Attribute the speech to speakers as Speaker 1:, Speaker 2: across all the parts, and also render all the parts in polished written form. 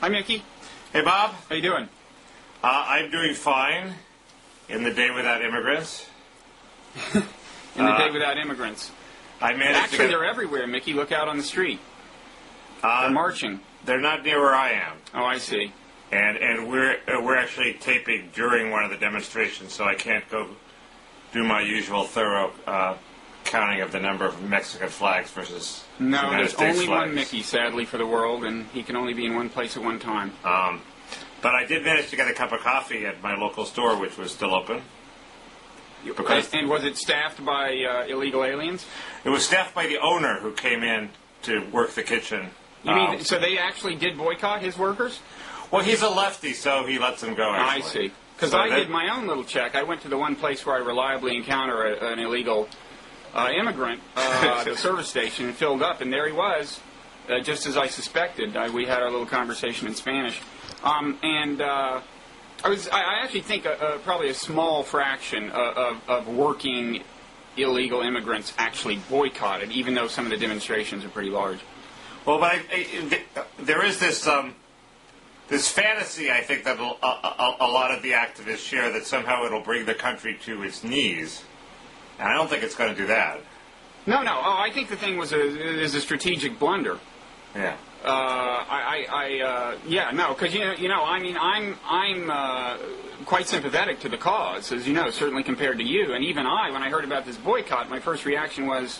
Speaker 1: Hi, Mickey.
Speaker 2: Hey, Bob.
Speaker 1: How you doing?
Speaker 2: I'm doing fine in the day without immigrants.
Speaker 1: In the day without immigrants.
Speaker 2: I managed
Speaker 1: Actually,
Speaker 2: to get...
Speaker 1: they're everywhere, Mickey. Look out on the street. They're marching.
Speaker 2: They're not near where I am.
Speaker 1: Oh, I see.
Speaker 2: And we're actually taping during one of the demonstrations, so I can't go do my usual thorough counting of the number of Mexican flags versus
Speaker 1: No,
Speaker 2: United
Speaker 1: there's
Speaker 2: States
Speaker 1: only
Speaker 2: flags.
Speaker 1: one Mickey, sadly, for the world, and he can only be in one place at one time.
Speaker 2: But I did manage to get a cup of coffee at my local store, which was still open.
Speaker 1: And was it staffed by illegal aliens?
Speaker 2: It was staffed by the owner who came in to work the kitchen.
Speaker 1: You mean, so they actually did boycott his workers?
Speaker 2: Well, he's a lefty, so he lets them go, actually.
Speaker 1: I see. Because
Speaker 2: So
Speaker 1: I did my own little check. I went to the one place where I reliably encounter an illegal immigrant, the service station, and filled up, and there he was, just as I suspected. We had our little conversation in Spanish. I actually think probably a small fraction of working illegal immigrants actually boycotted, even though some of the demonstrations are pretty large.
Speaker 2: Well, but there is this this fantasy, I think, that a lot of the activists share, that somehow it'll bring the country to its knees. And I don't think it's going to do that.
Speaker 1: No. Oh, I think the thing is a strategic blunder.
Speaker 2: Yeah.
Speaker 1: Because I mean, I'm quite sympathetic to the cause, as you know, certainly compared to you. And even when I heard about this boycott, my first reaction was,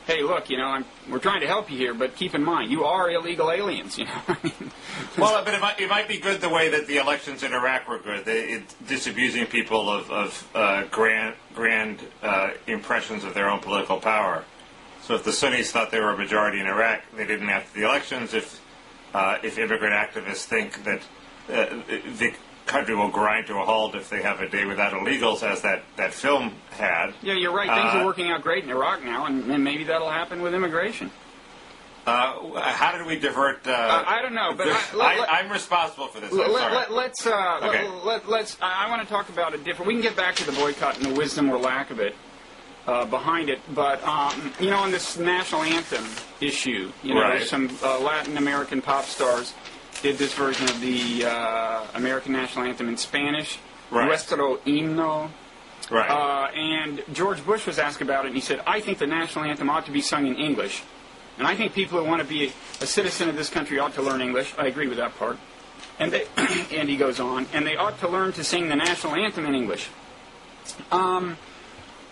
Speaker 1: hey, look, we're trying to help you here, but keep in mind, you are illegal aliens,
Speaker 2: Well, but it might be good the way that the elections in Iraq were good. Disabusing people of grand impressions of their own political power. So if the Sunnis thought they were a majority in Iraq, they didn't after the elections. If immigrant activists think that the country will grind to a halt if they have a day without illegals, as that film had.
Speaker 1: Yeah, you're right. Things are working out great in Iraq now, and maybe that'll happen with immigration.
Speaker 2: How did we divert?
Speaker 1: I don't know, but
Speaker 2: I'm responsible for this.
Speaker 1: I want to talk about a different. We can get back to the boycott and the wisdom or lack of it behind it, but on this national anthem issue,
Speaker 2: right.
Speaker 1: Some Latin American pop stars did this version of the American national anthem in Spanish,
Speaker 2: right.
Speaker 1: Nuestro himno.
Speaker 2: Right.
Speaker 1: And George Bush was asked about it, and he said, I think the national anthem ought to be sung in English. And I think people who want to be a citizen of this country ought to learn English. I agree with that part. And and he goes on, and they ought to learn to sing the national anthem in English.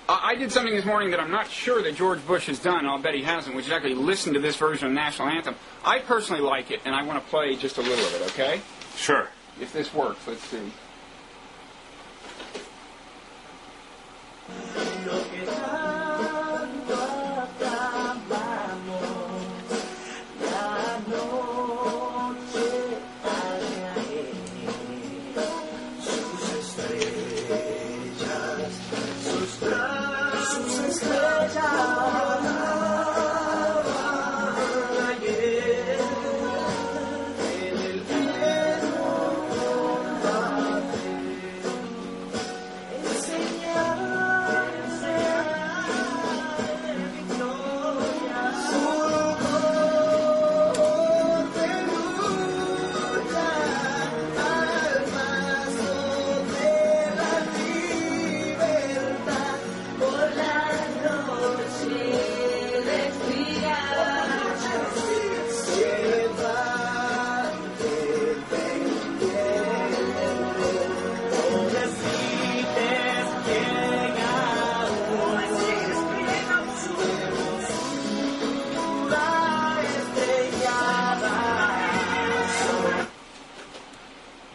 Speaker 1: I did something this morning that I'm not sure that George Bush has done, and I'll bet he hasn't, which is actually listen to this version of the national anthem. I personally like it, and I want to play just a little of it, okay?
Speaker 2: Sure.
Speaker 1: If this works, let's see.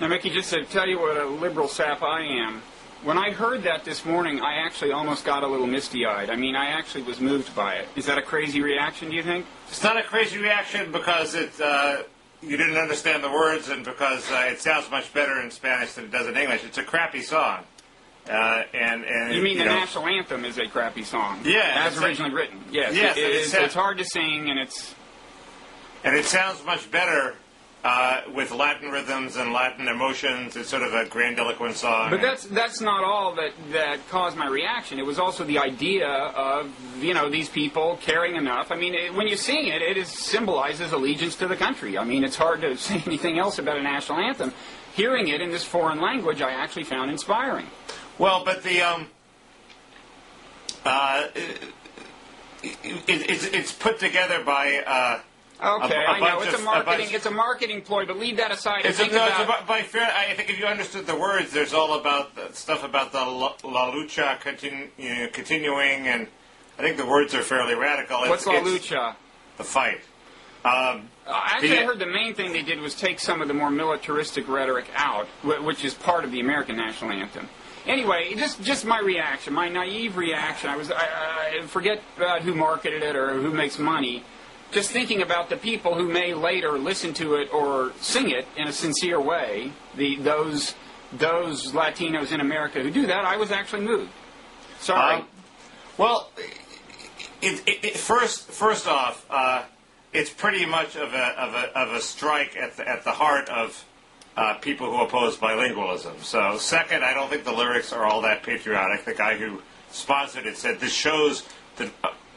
Speaker 1: Now, Mickey, just to tell you what a liberal sap I am, when I heard that this morning, I actually almost got a little misty-eyed. I mean, I actually was moved by it. Is that a crazy reaction, do you think?
Speaker 2: It's not a crazy reaction because you didn't understand the words, and because it sounds much better in Spanish than it does in English. It's a crappy song.
Speaker 1: You mean the national anthem is a crappy song?
Speaker 2: Yeah.
Speaker 1: As originally written. Yes.
Speaker 2: Yes.
Speaker 1: It's hard to sing, and it's...
Speaker 2: And it sounds much better with Latin rhythms and Latin emotions. It's sort of a grandiloquent song.
Speaker 1: But that's not all that caused my reaction. It was also the idea of, these people caring enough. I mean, when you sing it, it symbolizes allegiance to the country. I mean, it's hard to say anything else about a national anthem. Hearing it in this foreign language, I actually found inspiring.
Speaker 2: Well, but it's put together by.
Speaker 1: Okay, I know it's a marketing ploy, but leave that aside.
Speaker 2: I think if you understood the words, there's all about stuff about the la lucha continuing, and I think the words are fairly radical.
Speaker 1: What's la lucha?
Speaker 2: The fight.
Speaker 1: Actually, I heard the main thing they did was take some of the more militaristic rhetoric out, which is part of the American national anthem. Anyway, just my reaction, my naive reaction. I forget who marketed it or who makes money. Just thinking about the people who may later listen to it or sing it in a sincere way, those Latinos in America who do that, I was actually moved. Sorry.
Speaker 2: Well, first off, it's pretty much of a strike at the heart of people who oppose bilingualism. So, second, I don't think the lyrics are all that patriotic. The guy who sponsored it said this shows that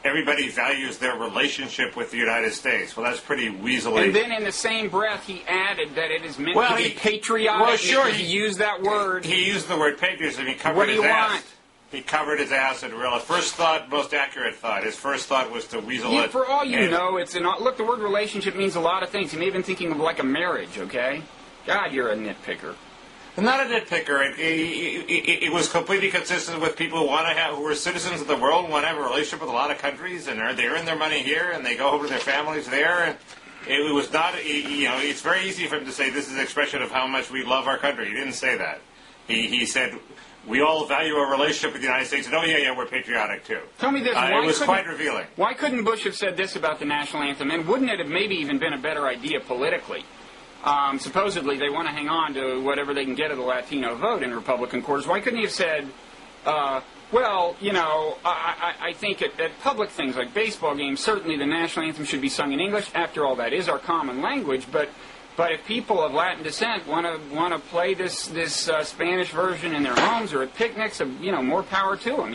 Speaker 2: everybody values their relationship with the United States. Well, that's pretty weaselly.
Speaker 1: And then in the same breath, he added that it is meant to be patriotic.
Speaker 2: Well, sure.
Speaker 1: He used that word.
Speaker 2: He used the word patriotism. He covered
Speaker 1: what do
Speaker 2: his
Speaker 1: you
Speaker 2: ass.
Speaker 1: Want?
Speaker 2: He covered his ass and realized. First thought, most accurate thought. His first thought was to weasel it.
Speaker 1: For all you know, look, the word relationship means a lot of things. You may have been thinking of like a marriage, okay? God, you're a nitpicker.
Speaker 2: Not a nitpicker. It was completely consistent with people who are citizens of the world, want to have a relationship with a lot of countries, and they earn their money here, and they go home to their families there. And it was not, it's very easy for him to say this is an expression of how much we love our country. He didn't say that. He said we all value our relationship with the United States, and we're patriotic too.
Speaker 1: Tell me this.
Speaker 2: It was quite revealing.
Speaker 1: Why couldn't Bush have said this about the national anthem? And wouldn't it have maybe even been a better idea politically? Supposedly, they want to hang on to whatever they can get of the Latino vote in Republican quarters. Why couldn't he have said, I think at public things like baseball games, certainly the national anthem should be sung in English. After all, that is our common language. But if people of Latin descent want to play this Spanish version in their homes or at picnics, more power to them.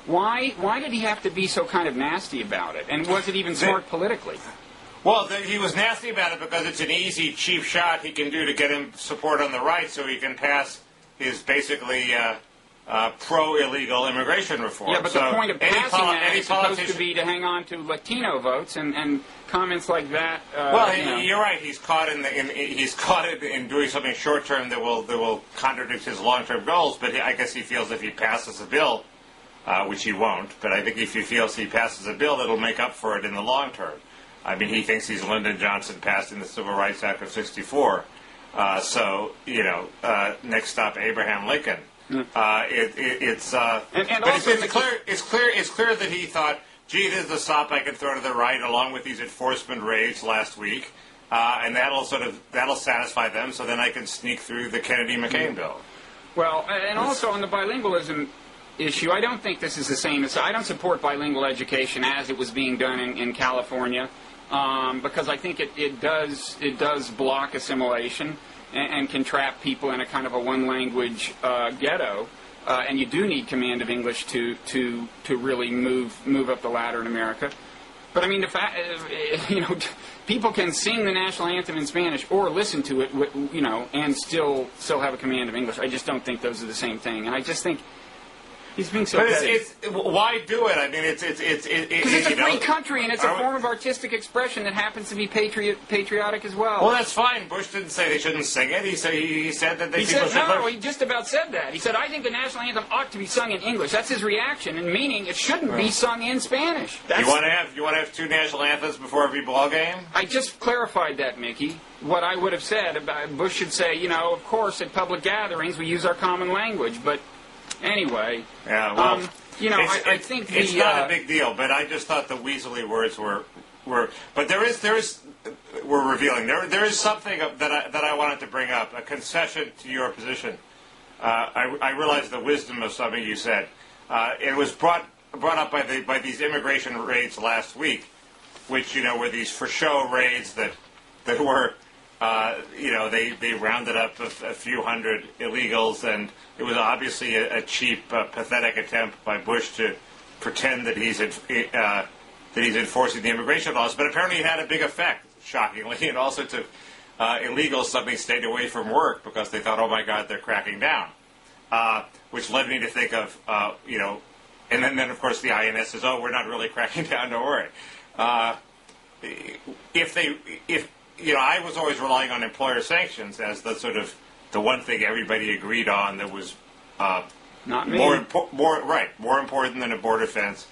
Speaker 1: Why did he have to be so kind of nasty about it? And was it even smart politically?
Speaker 2: Well, he was nasty about it because it's an easy, cheap shot he can do to get him support on the right so he can pass his basically pro-illegal immigration reform.
Speaker 1: Yeah, but the point of passing that is supposed to be to hang on to Latino votes, and comments like that.
Speaker 2: You're right. He's caught in doing something short-term that will contradict his long-term goals, but I guess he feels if he passes a bill, which he won't, but I think if he feels he passes a bill, it'll make up for it in the long term. I mean, he thinks he's Lyndon Johnson passing the Civil Rights Act of '64. Next stop, Abraham Lincoln. It's clear that he thought, gee, this is a sop I can throw to the right, along with these enforcement raids last week, and that'll satisfy them. So then I can sneak through the Kennedy-McCain bill.
Speaker 1: Well, and also on the bilingualism issue, I don't think this is the same as I don't support bilingual education as it was being done in California. Because I think it does block assimilation and can trap people in a kind of a one-language ghetto, and you do need command of English to really move up the ladder in America. But I mean, the fact people can sing the national anthem in Spanish or listen to it, and still have a command of English. I just don't think those are the same thing, and I just think. He's being so petty.
Speaker 2: Why do it? I mean, it's
Speaker 1: because it's a free country and it's a form of artistic expression that happens to be patriotic as well.
Speaker 2: Well, that's fine. Bush didn't say they shouldn't sing it. He said that people should.
Speaker 1: No, he just about said that. He said, I think the national anthem ought to be sung in English. That's his reaction, and meaning it shouldn't be sung in Spanish.
Speaker 2: You want to have two national anthems before every ball game?
Speaker 1: I just clarified that, Mickey. What I would have said about Bush should say, of course, at public gatherings we use our common language, but. Anyway,
Speaker 2: yeah, well,
Speaker 1: I think
Speaker 2: it's not a big deal, but I just thought the weaselly words were. But we're revealing. There is something that I wanted to bring up, a concession to your position. I realize the wisdom of something you said. It was brought up by these immigration raids last week, which were these for show raids that were they rounded up a few hundred illegals, and it was obviously a cheap, pathetic attempt by Bush to pretend that he's enforcing the immigration laws. But apparently, it had a big effect, shockingly, and also took illegals suddenly stayed away from work because they thought, "Oh my God, they're cracking down," which led me to think of and then of course the INS says, "Oh, we're not really cracking down. Don't worry." I was always relying on employer sanctions as the sort of the one thing everybody agreed on that was
Speaker 1: not me.
Speaker 2: more important than a border fence,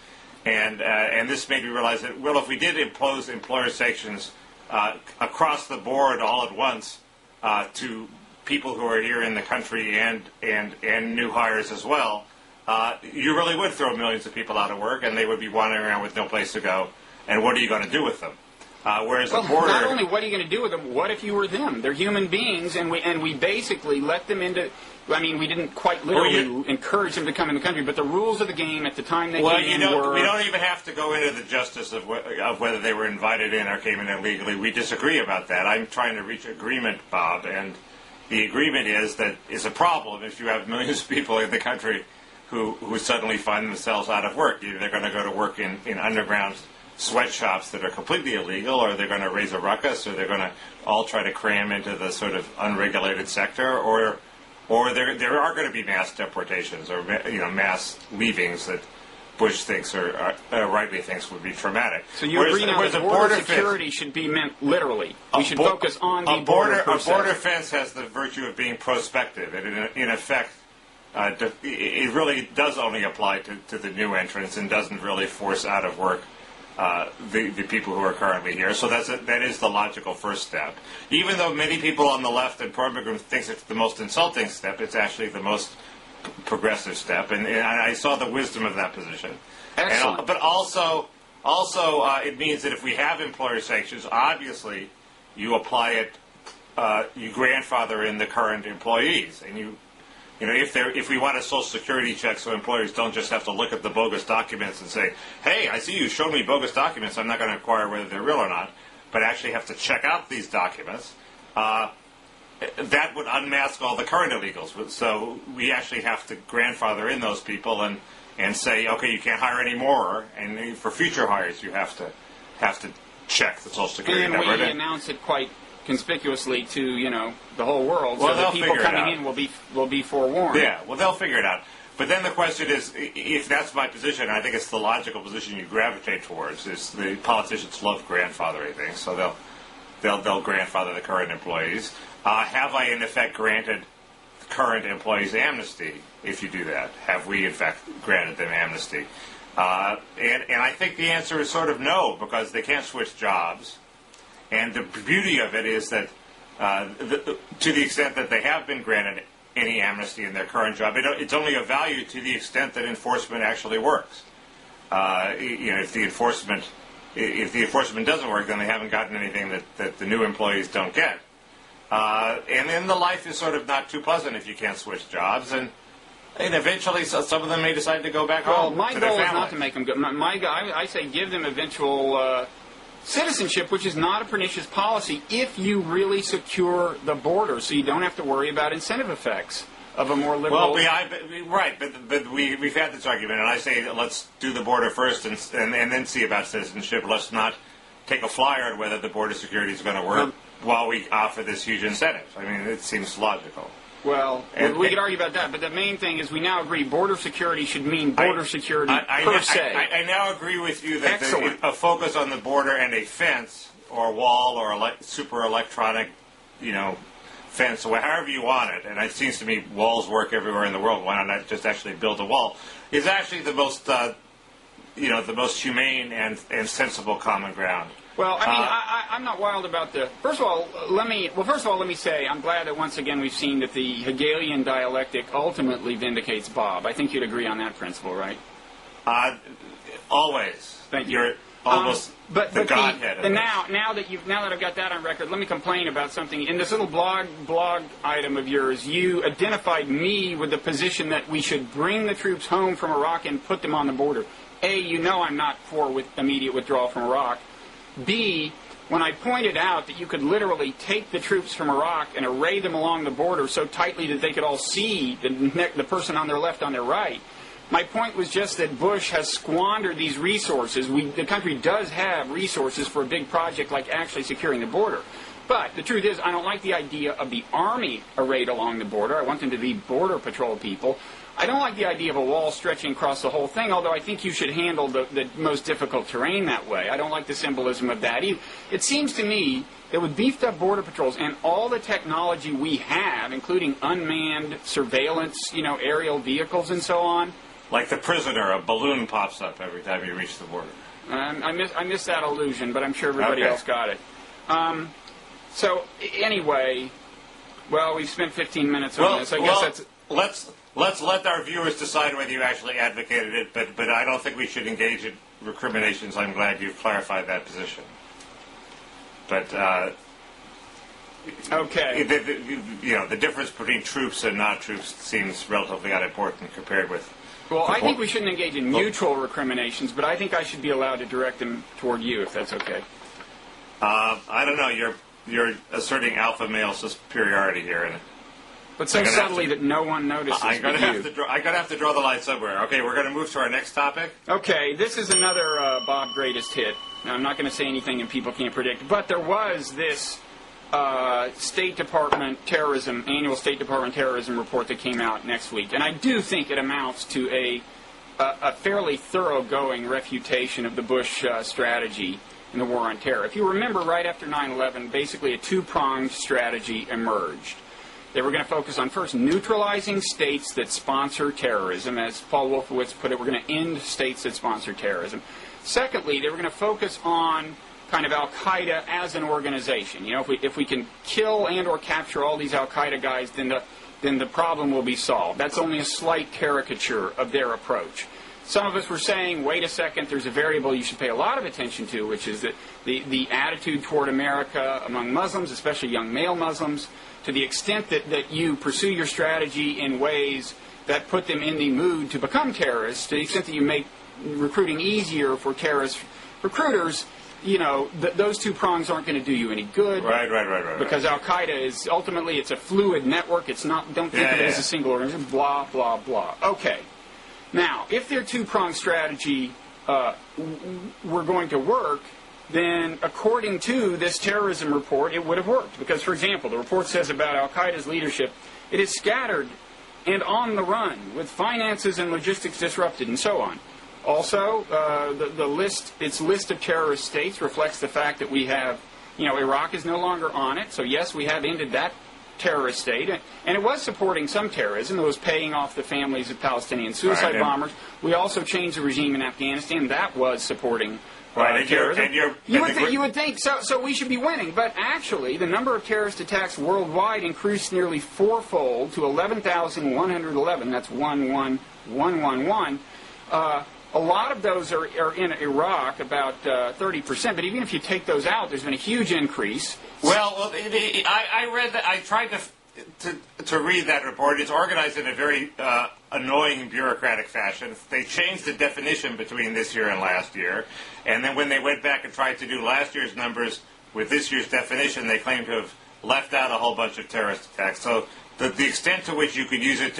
Speaker 2: and this made me realize that if we did impose employer sanctions across the board all at once to people who are here in the country and new hires as well, you really would throw millions of people out of work, and they would be wandering around with no place to go. And what are you going to do with them? Whereas the border,
Speaker 1: not only what are you going to do with them, what if you were them? They're human beings, and we basically let them into. I mean, we didn't quite literally encourage them to come in the country, but the rules of the game at the time they came were.
Speaker 2: We don't even have to go into the justice of whether they were invited in or came in illegally. We disagree about that. I'm trying to reach agreement, Bob, and the agreement is that it's a problem if you have millions of people in the country who suddenly find themselves out of work. Either they're going to go to work in underground sweatshops that are completely illegal, or they're going to raise a ruckus, or they're going to all try to cram into the sort of unregulated sector, or there are going to be mass deportations or mass leavings that Bush thinks or rightly thinks would be traumatic.
Speaker 1: So you agree now that border security should be meant literally. We should focus on the border.
Speaker 2: A border fence has the virtue of being prospective, and in effect, it really does only apply to the new entrants and doesn't really force out of work the people who are currently here. So that is the logical first step. Even though many people on the left and pro-immigrant thinks it's the most insulting step, it's actually the most progressive step. And I saw the wisdom of that position.
Speaker 1: Excellent.
Speaker 2: But also, it means that if we have employer sanctions, obviously you apply it, you grandfather in the current employees, and if we want a Social Security check so employers don't just have to look at the bogus documents and say, hey, I see you showed me bogus documents, I'm not going to inquire whether they're real or not, but actually have to check out these documents, that would unmask all the current illegals. So we actually have to grandfather in those people and say, okay, you can't hire any more, and for future hires you have to check the Social Security number.
Speaker 1: And we announce it quite conspicuously to the whole world,
Speaker 2: well,
Speaker 1: so the people coming in will be forewarned.
Speaker 2: Yeah, well, they'll figure it out. But then the question is, if that's my position, I think it's the logical position you gravitate towards. Is the politicians love grandfathering things, so they'll grandfather the current employees. Have I in effect granted current employees amnesty? If you do that, have we in fact granted them amnesty? And I think the answer is sort of no, because they can't switch jobs. And the beauty of it is that, to the extent that they have been granted any amnesty in their current job, it's only of value to the extent that enforcement actually works. If the enforcement doesn't work, then they haven't gotten anything that the new employees don't get. And then the life is sort of not too pleasant if you can't switch jobs, and eventually some of them may decide to go back home.
Speaker 1: Well, my
Speaker 2: to their
Speaker 1: goal is
Speaker 2: family.
Speaker 1: not to make them go. I say give them eventual citizenship, which is not a pernicious policy if you really secure the border, so you don't have to worry about incentive effects of a more liberal.
Speaker 2: Well, but we've had this argument, and I say let's do the border first and then see about citizenship. Let's not take a flyer on whether the border security is going to work while we offer this huge incentive. I mean, it seems logical.
Speaker 1: Well, we could argue about that, but the main thing is we now agree border security should mean border security per se.
Speaker 2: I now agree with you that
Speaker 1: Excellent.
Speaker 2: A focus on the border and a fence or wall or super electronic, fence, or however you want it, and it seems to me walls work everywhere in the world. Why not just actually build a wall? Is actually the most, the most humane and sensible common ground.
Speaker 1: Well, I mean, I'm not wild about the. First of all, let me say I'm glad that once again we've seen that the Hegelian dialectic ultimately vindicates Bob. I think you'd agree on that principle, right?
Speaker 2: Always.
Speaker 1: Thank you.
Speaker 2: You're almost the godhead of it.
Speaker 1: Now that I've got that on record, let me complain about something. In this little blog item of yours, you identified me with the position that we should bring the troops home from Iraq and put them on the border. A, I'm not for immediate withdrawal from Iraq. B, when I pointed out that you could literally take the troops from Iraq and array them along the border so tightly that they could all see the person on their left, on their right. My point was just that Bush has squandered these resources. The country does have resources for a big project like actually securing the border. But the truth is, I don't like the idea of the Army arrayed along the border. I want them to be Border Patrol people. I don't like the idea of a wall stretching across the whole thing, although I think you should handle the most difficult terrain that way. I don't like the symbolism of that either. It seems to me that with beefed up border patrols and all the technology we have, including unmanned surveillance, aerial vehicles and so on.
Speaker 2: Like the Prisoner, a balloon pops up every time you reach the border.
Speaker 1: I missed that illusion, but I'm sure everybody else got it. So anyway, well, we've spent 15 minutes on this. I guess that's...
Speaker 2: Let's let our viewers decide whether you actually advocated it, but I don't think we should engage in recriminations. I'm glad you've clarified that position. But
Speaker 1: okay,
Speaker 2: the difference between troops and not troops seems relatively unimportant compared with.
Speaker 1: Well, I think we shouldn't engage in mutual recriminations, but I think I should be allowed to direct them toward you, if that's okay.
Speaker 2: I don't know. You're asserting alpha male superiority here, and.
Speaker 1: But so subtly that no one notices.
Speaker 2: I'm gonna have to draw the line somewhere. Okay, we're gonna move to our next topic.
Speaker 1: Okay, this is another Bob greatest hit. Now, I'm not going to say anything and people can't predict, but there was this State Department annual State Department terrorism report that came out next week, and I do think it amounts to a fairly thoroughgoing refutation of the Bush strategy in the war on terror. If you remember, right after 9/11, basically a two-pronged strategy emerged. They were going to focus on, first, neutralizing states that sponsor terrorism. As Paul Wolfowitz put it, we're going to end states that sponsor terrorism. Secondly, they were going to focus on kind of al-Qaeda as an organization. If we can kill and or capture all these al-Qaeda guys, then the problem will be solved. That's only a slight caricature of their approach. Some of us were saying, wait a second, there's a variable you should pay a lot of attention to, which is that the attitude toward America among Muslims, especially young male Muslims, to the extent that you pursue your strategy in ways that put them in the mood to become terrorists, to the extent that you make recruiting easier for terrorist recruiters, those two prongs aren't going to do you any good.
Speaker 2: Right.
Speaker 1: Because Al-Qaeda is, ultimately, it's a fluid network. It's not, don't think of it as a single organization, blah, blah, blah. Okay. Now, if their two-pronged strategy were going to work, then according to this terrorism report, it would have worked. Because, for example, the report says about Al-Qaeda's leadership, it is scattered and on the run, with finances and logistics disrupted, and so on. Also, its list of terrorist states reflects the fact that we have, Iraq is no longer on it. So, yes, we have ended that terrorist state. And it was supporting some terrorism. It was paying off the families of Palestinian suicide bombers. We also changed the regime in Afghanistan. That was supporting terrorism. You would think, so we should be winning. But actually, the number of terrorist attacks worldwide increased nearly fourfold to 11,111. That's 11111. A lot of those are in Iraq, about 30%. But even if you take those out, there's been a huge increase.
Speaker 2: Well, I read that. I tried to read that report. It's organized in a very annoying bureaucratic fashion. They changed the definition between this year and last year, and then when they went back and tried to do last year's numbers with this year's definition, they claimed to have left out a whole bunch of terrorist attacks. So the extent to which you could use it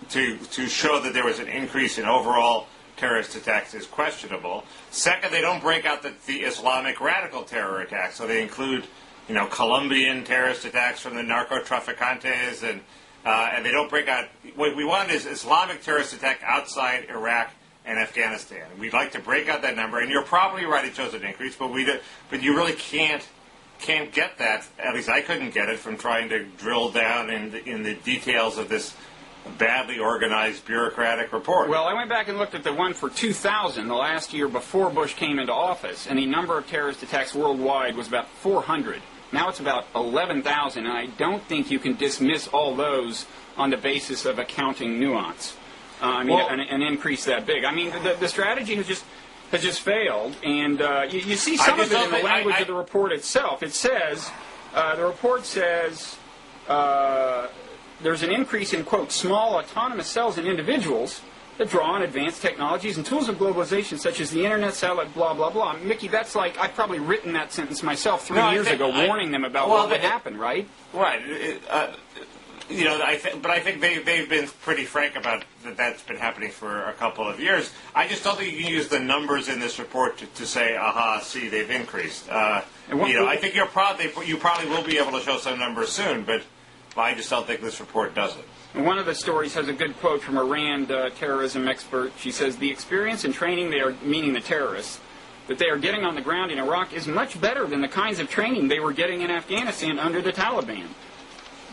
Speaker 2: to show that there was an increase in overall terrorist attacks is questionable. Second, they don't break out the Islamic radical terror attacks, so they include Colombian terrorist attacks from the narcotraficantes, and they don't break out. What we want is Islamic terrorist attack outside Iraq and Afghanistan. We'd like to break out that number, and you're probably right; it shows an increase, but you really can't get that. At least I couldn't get it from trying to drill down in the details of this badly organized bureaucratic report.
Speaker 1: Well, I went back and looked at the one for 2000, the last year before Bush came into office, and the number of terrorist attacks worldwide was about 400. Now it's about 11,000, and I don't think you can dismiss all those on the basis of accounting nuance. An increase that big. I mean, the strategy has just failed, and you see some of it in the language of the report itself. It says, the report says, there's an increase in, quote, small autonomous cells in individuals, that draw on advanced technologies and tools of globalization such as the internet, satellite, blah, blah, blah. Mickey, that's like, I've probably written that sentence myself 3 years ago, warning them about what would happen, right?
Speaker 2: Right. But I think they've been pretty frank about that. That's been happening for a couple of years. I just don't think you can use the numbers in this report to say, aha, see, they've increased. I think you probably will be able to show some numbers soon, but I just don't think this report does it.
Speaker 1: And one of the stories has a good quote from a RAND terrorism expert. She says, the experience and training they are, meaning the terrorists, that they are getting on the ground in Iraq is much better than the kinds of training they were getting in Afghanistan under the Taliban.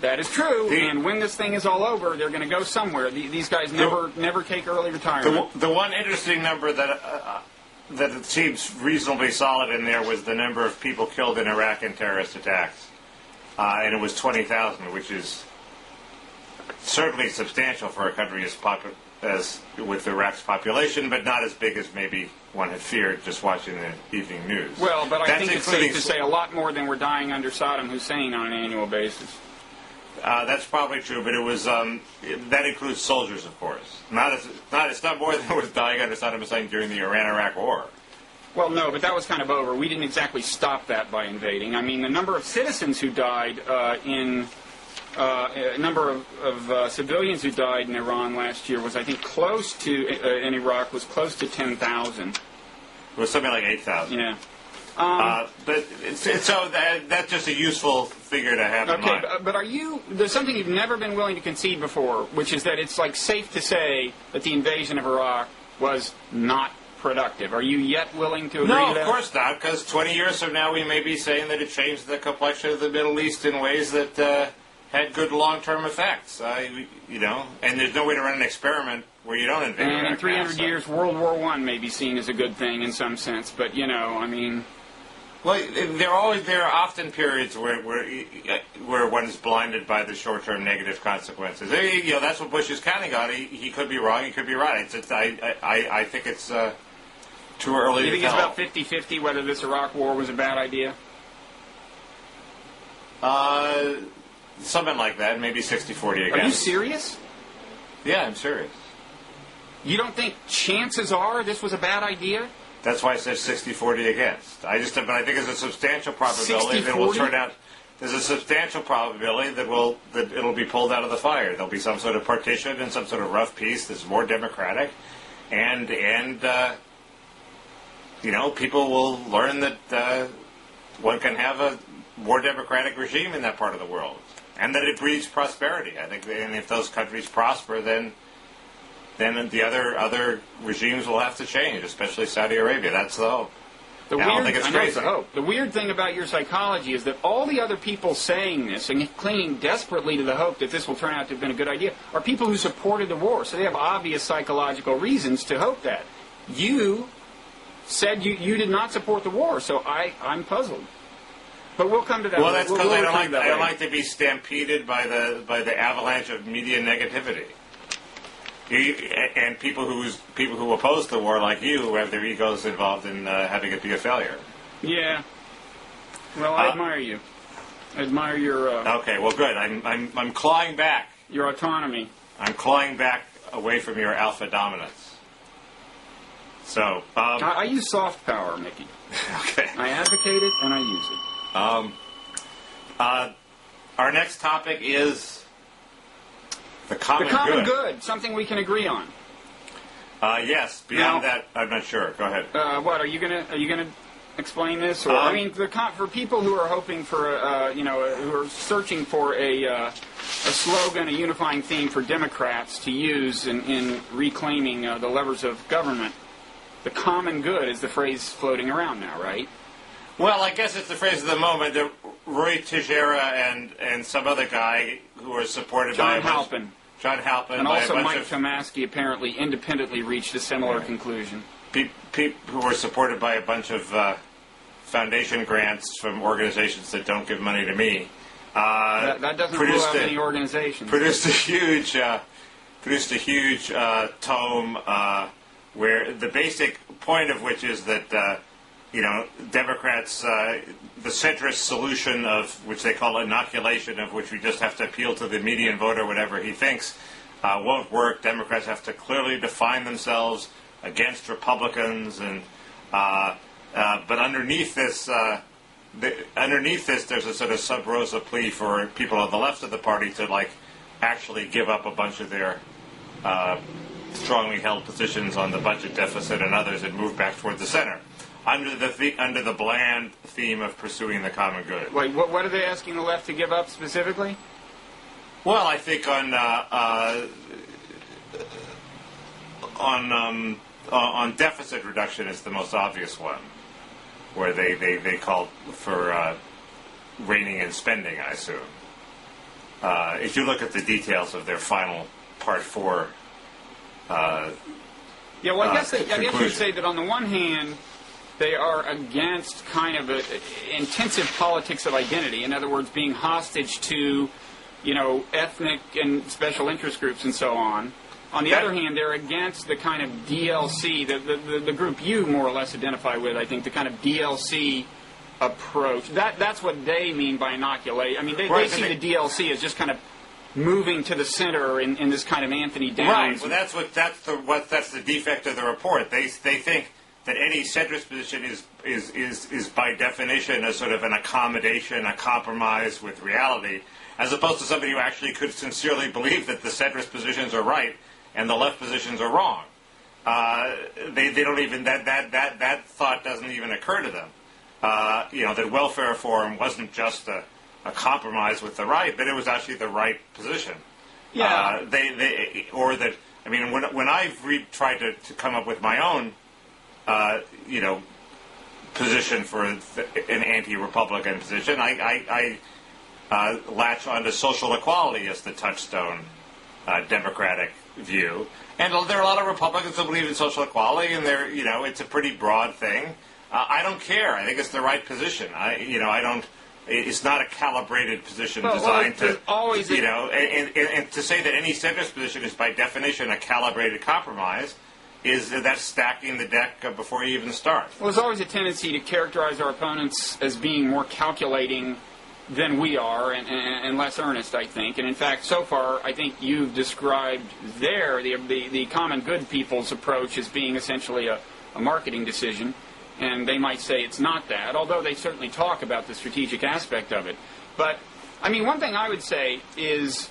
Speaker 1: That is true, and when this thing is all over, they're going to go somewhere. These guys never take early retirement.
Speaker 2: The one interesting number that it seems reasonably solid in there was the number of people killed in Iraq in terrorist attacks. And it was 20,000, which is certainly substantial for a country as with Iraq's population, but not as big as maybe one had feared just watching the evening news.
Speaker 1: Well, but I think it's safe to say a lot more than were dying under Saddam Hussein on an annual basis.
Speaker 2: That's probably true, but it was that includes soldiers, of course. It's not more than was dying under Saddam Hussein during the Iran-Iraq War.
Speaker 1: Well, no, but that was kind of over. We didn't exactly stop that by invading. I mean, the number of citizens who died number of civilians who died in Iran last year was, I think, close to, in Iraq, was close to 10,000.
Speaker 2: It was something like 8,000.
Speaker 1: Yeah.
Speaker 2: But so that's just a useful figure to have in mind.
Speaker 1: Okay, but there's something you've never been willing to concede before, which is that it's like safe to say that the invasion of Iraq was not productive. Are you yet willing to agree to that?
Speaker 2: No, of course not, because 20 years from now we may be saying that it changed the complexion of the Middle East in ways that had good long-term effects. And there's no way to run an experiment where you don't invade Iraq.
Speaker 1: And in 300 years, World War I may be seen as a good thing in some sense, but, I mean...
Speaker 2: Well, there are often periods where one is blinded by the short-term negative consequences. That's what Bush is counting on. He could be wrong. He could be right. I think it's too early to tell.
Speaker 1: Do you think it's about 50-50 whether this Iraq war was a bad idea?
Speaker 2: Something like that. Maybe 60-40 against.
Speaker 1: Are you serious?
Speaker 2: Yeah, I'm serious.
Speaker 1: You don't think chances are this was a bad idea?
Speaker 2: That's why I said 60-40 against. But I think there's a substantial probability
Speaker 1: 60-40?
Speaker 2: that it will turn out. There's a substantial probability that it'll be pulled out of the fire. There'll be some sort of partition and some sort of rough peace that's more democratic, and people will learn that one can have a more democratic regime in that part of the world, and that it breeds prosperity. I think, and if those countries prosper, then the other regimes will have to change, especially Saudi Arabia. That's the hope. I don't think it's crazy.
Speaker 1: The weird thing about your psychology is that all the other people saying this and clinging desperately to the hope that this will turn out to have been a good idea are people who supported the war, so they have obvious psychological reasons to hope that. You said you did not support the war, so I'm puzzled. But we'll come to that.
Speaker 2: Well, that's because I don't like to be stampeded by the avalanche of media negativity. And people who oppose the war, like you, who have their egos involved in having it be a failure.
Speaker 1: Yeah. Well, I admire you. I admire your.
Speaker 2: Okay. Well, good. I'm clawing back.
Speaker 1: Your autonomy.
Speaker 2: I'm clawing back away from your alpha dominance. So.
Speaker 1: I use soft power, Mickey.
Speaker 2: Okay.
Speaker 1: I advocate it and I use it.
Speaker 2: Our next topic is. The common
Speaker 1: good, something we can agree on.
Speaker 2: Yes. Beyond that, I'm not sure. Go ahead.
Speaker 1: What are you gonna explain this? Or I mean, for people who are hoping for, who are searching for a slogan, a unifying theme for Democrats to use in reclaiming the levers of government, the common good is the phrase floating around now, right?
Speaker 2: Well, I guess it's the phrase of the moment. Roy Teixeira and some other guy who are supported by John Halpin,
Speaker 1: and also Mike Tomasky apparently independently reached a similar conclusion.
Speaker 2: People who were supported by a bunch of foundation grants from organizations that don't give money to me.
Speaker 1: That doesn't rule out any organizations.
Speaker 2: Produced a huge tome where the basic point of which is that. Democrats, the centrist solution of which they call inoculation, of which we just have to appeal to the median voter, whatever he thinks, won't work. Democrats have to clearly define themselves against Republicans, and but underneath this, there's a sort of sub rosa plea for people on the left of the party to actually give up a bunch of their strongly held positions on the budget deficit and others and move back toward the center, under the bland theme of pursuing the common good.
Speaker 1: Wait, what are they asking the left to give up specifically?
Speaker 2: Well, I think on deficit reduction is the most obvious one, where they called for reining in spending, I assume. If you look at the details of their final Part 4
Speaker 1: I guess you'd say that on the one hand, they are against kind of an intensive politics of identity. In other words, being hostage to, ethnic and special interest groups and so on. On the other hand, they're against the kind of DLC, the group you more or less identify with, I think, the kind of DLC approach. That's what they mean by inoculate. I mean, they see the DLC as just kind of moving to the center in this kind of Anthony Downs.
Speaker 2: Right. Well, that's the defect of the report. They think that any centrist position is by definition a sort of an accommodation, a compromise with reality, as opposed to somebody who actually could sincerely believe that the centrist positions are right and the left positions are wrong. They don't even that thought doesn't even occur to them. That welfare reform wasn't just a compromise with the right, but it was actually the right position.
Speaker 1: Yeah.
Speaker 2: When I've tried to come up with my own, position for an anti-Republican position, I latch onto social equality as the touchstone Democratic view. And there are a lot of Republicans who believe in social equality, and it's a pretty broad thing. I don't care. I think it's the right position. It's not a calibrated position designed to, and to say that any centrist position is by definition a calibrated compromise that's stacking the deck before you even start.
Speaker 1: Well, there's always a tendency to characterize our opponents as being more calculating than we are and less earnest, I think. And in fact, so far, I think you've described the common good people's approach as being essentially a marketing decision. And they might say it's not that, although they certainly talk about the strategic aspect of it. But, I mean, one thing I would say is,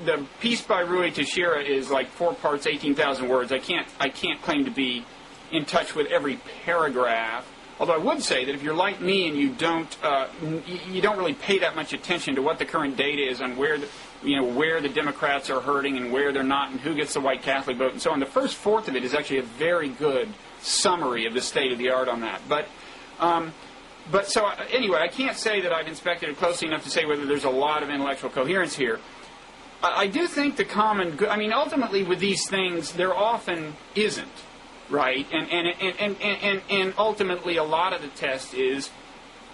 Speaker 1: the piece by Rui Teixeira is like 4 parts, 18,000 words. I can't claim to be in touch with every paragraph. Although I would say that if you're like me and you don't really pay that much attention to what the current data is on where the Democrats are hurting and where they're not, and who gets the white Catholic vote and so on, the first fourth of it is actually a very good summary of the state of the art on that. But so anyway, I can't say that I've inspected it closely enough to say whether there's a lot of intellectual coherence here. I do think the common good, I mean, ultimately with these things, there often isn't. Right, and ultimately a lot of the test is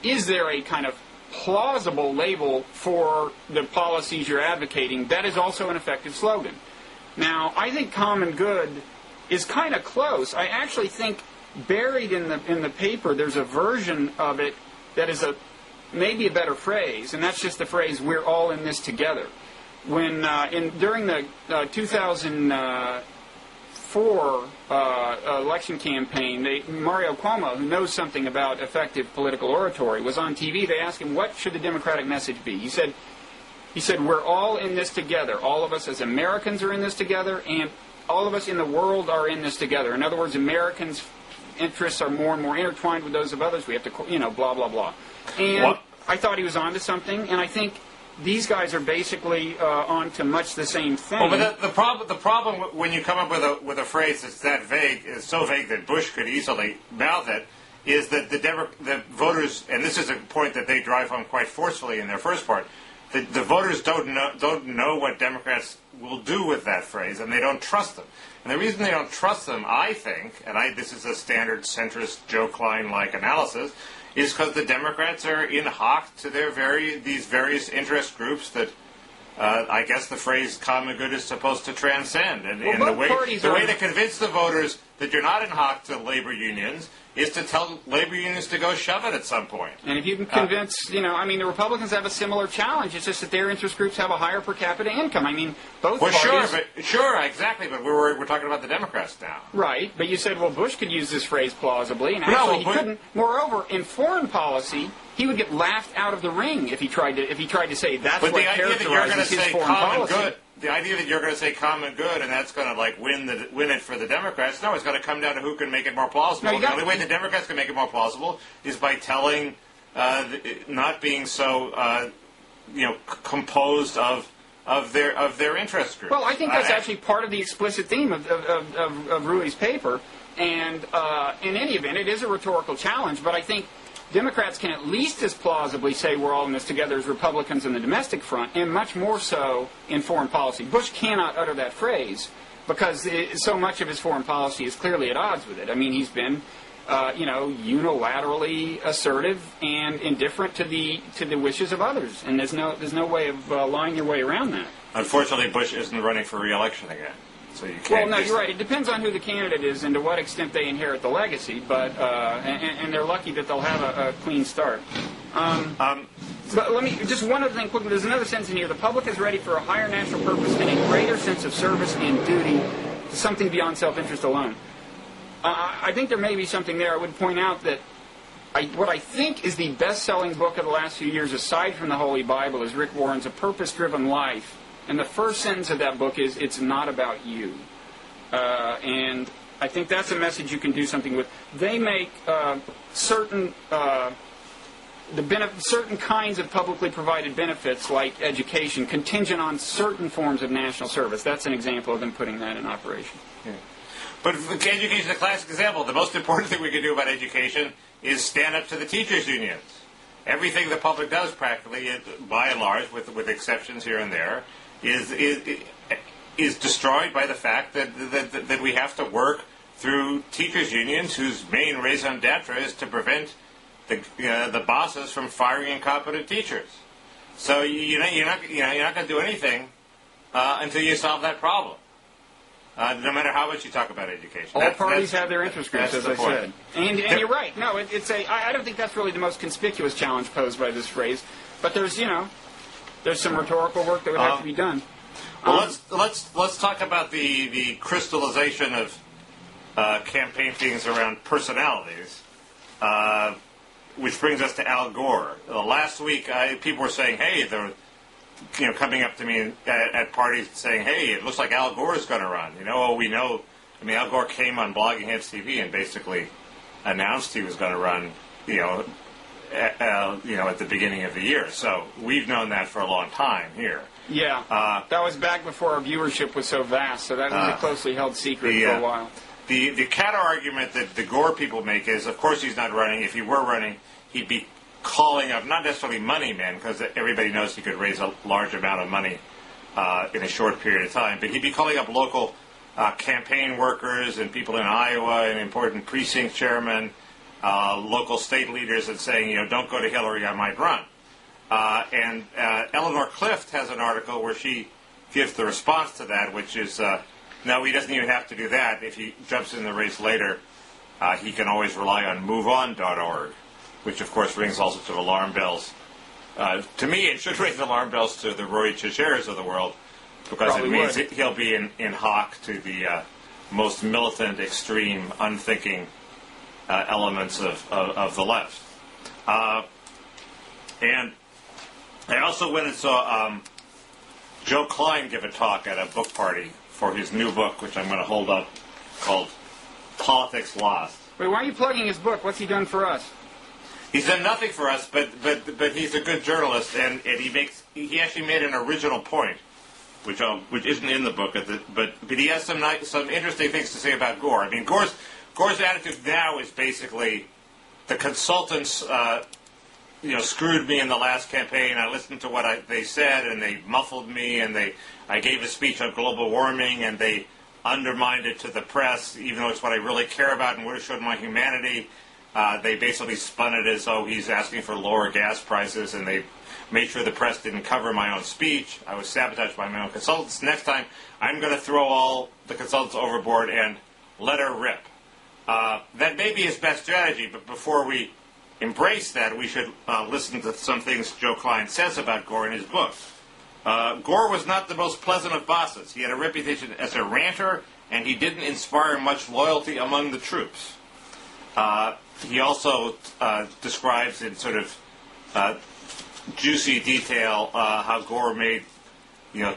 Speaker 1: there a kind of plausible label for the policies you're advocating that is also an effective slogan? Now, I think common good is kind of close. I actually think buried in the paper there's a version of it that is maybe a better phrase, and that's just the phrase "we're all in this together." When during the 2004 election campaign, Mario Cuomo, who knows something about effective political oratory, was on TV. They asked him, what should the Democratic message be? He said, we're all in this together. All of us as Americans are in this together, and all of us in the world are in this together. In other words, Americans' interests are more and more intertwined with those of others. We have to, blah, blah, blah. And what? I thought he was on to something, and I think these guys are basically on to much the same thing.
Speaker 2: Well, but the problem when you come up with a phrase that's that vague, is so vague that Bush could easily mouth it, is that the voters, and this is a point that they drive home quite forcefully in their first part, the voters don't know what Democrats will do with that phrase, and they don't trust them. And the reason they don't trust them, I think, and this is a standard centrist Joe Klein-like analysis, is because the Democrats are in hock to these various interest groups that I guess the phrase "common good" is supposed to transcend. And the way to convince the voters that you're not in hock to labor unions, is to tell labor unions to go shove it at some point.
Speaker 1: And if you can convince, the Republicans have a similar challenge. It's just that their interest groups have a higher per capita income. I mean, both parties...
Speaker 2: Sure, exactly, but we're talking about the Democrats now.
Speaker 1: Right, but you said, well, Bush could use this phrase plausibly, and actually he couldn't. Moreover, in foreign policy, he would get laughed out of the ring if he tried to say that's what characterizes his foreign policy.
Speaker 2: Good. The idea that you're going to say common good and that's going to win it for the Democrats, no, it's going to come down to who can make it more plausible. The only way the Democrats can make it more plausible is by telling, not being so, composed of their interest group.
Speaker 1: Well, I think that's actually part of the explicit theme of Rui's paper, and in any event, it is a rhetorical challenge. But I think Democrats can at least as plausibly say we're all in this together as Republicans in the domestic front, and much more so in foreign policy. Bush cannot utter that phrase because so much of his foreign policy is clearly at odds with it. I mean, he's been, unilaterally assertive and indifferent to the wishes of others, and there's no way of lying your way around that.
Speaker 2: Unfortunately, Bush isn't running for re-election again. So you can't.
Speaker 1: Well, no, you're right. It depends on who the candidate is and to what extent they inherit the legacy. But and they're lucky that they'll have a clean start. But let me just one other thing quickly. There's another sentence in here. The public is ready for a higher national purpose and a greater sense of service and duty to something beyond self-interest alone. I think there may be something there. I would point out that what I think is the best-selling book of the last few years, aside from the Holy Bible, is Rick Warren's A Purpose-Driven Life. And the first sentence of that book is, it's not about you. And I think that's a message you can do something with. They make certain kinds of publicly provided benefits, like education, contingent on certain forms of national service. That's an example of them putting that in operation.
Speaker 2: Yeah. But education is a classic example. The most important thing we can do about education is stand up to the teachers' unions. Everything the public does, practically, by and large, with exceptions here and there, is destroyed by the fact that we have to work through teachers' unions whose main raison d'etre is to prevent the bosses from firing incompetent teachers. So you're not going to do anything until you solve that problem. No matter how much you talk about education.
Speaker 1: All parties have their interest groups, as I said. And you're right. No, I don't think that's really the most conspicuous challenge posed by this phrase. But there's some rhetorical work that would have to be done.
Speaker 2: Well, let's talk about the crystallization of campaign things around personalities, which brings us to Al Gore. Last week, people were saying, "Hey, they're coming up to me at parties saying, "Hey, it looks like Al Gore is going to run." We know. I mean, Al Gore came on Blogging Heads TV and basically announced he was going to run. At the beginning of the year. So we've known that for a long time here.
Speaker 1: Yeah, that was back before our viewership was so vast, so that was a closely held secret for a while.
Speaker 2: The counter-argument that the Gore people make is, of course he's not running. If he were running, he'd be calling up, not necessarily money men, because everybody knows he could raise a large amount of money in a short period of time, but he'd be calling up local campaign workers and people in Iowa and important precinct chairmen, local state leaders, and saying, don't go to Hillary, I might run. And Eleanor Clift has an article where she gives the response to that, which is, no, he doesn't even have to do that. If he jumps in the race later, he can always rely on MoveOn.org, which, of course, rings all sorts of alarm bells. To me, it should ring alarm bells to the Roy Cheshires of the world, because it means he'll be in hock to the most militant, extreme, unthinking elements of the left. And I also went and saw Joe Klein give a talk at a book party for his new book, which I'm going to hold up, called Politics Lost.
Speaker 1: Wait, why are you plugging his book? What's he done for us?
Speaker 2: He's done nothing for us, but he's a good journalist, and he actually made an original point, which isn't in the book, but he has some interesting things to say about Gore. I mean, Gore's attitude now is basically, the consultants screwed me in the last campaign. I listened to what they said, and they muffled me, and I gave a speech on global warming, and they undermined it to the press, even though it's what I really care about and would have shown my humanity. They basically spun it as though he's asking for lower gas prices, and they made sure the press didn't cover my own speech. I was sabotaged by my own consultants. Next time, I'm going to throw all the consultants overboard and let her rip. That may be his best strategy, but before we embrace that, we should listen to some things Joe Klein says about Gore in his book. Gore was not the most pleasant of bosses. He had a reputation as a ranter, and he didn't inspire much loyalty among the troops. He also describes in sort of juicy detail how Gore made,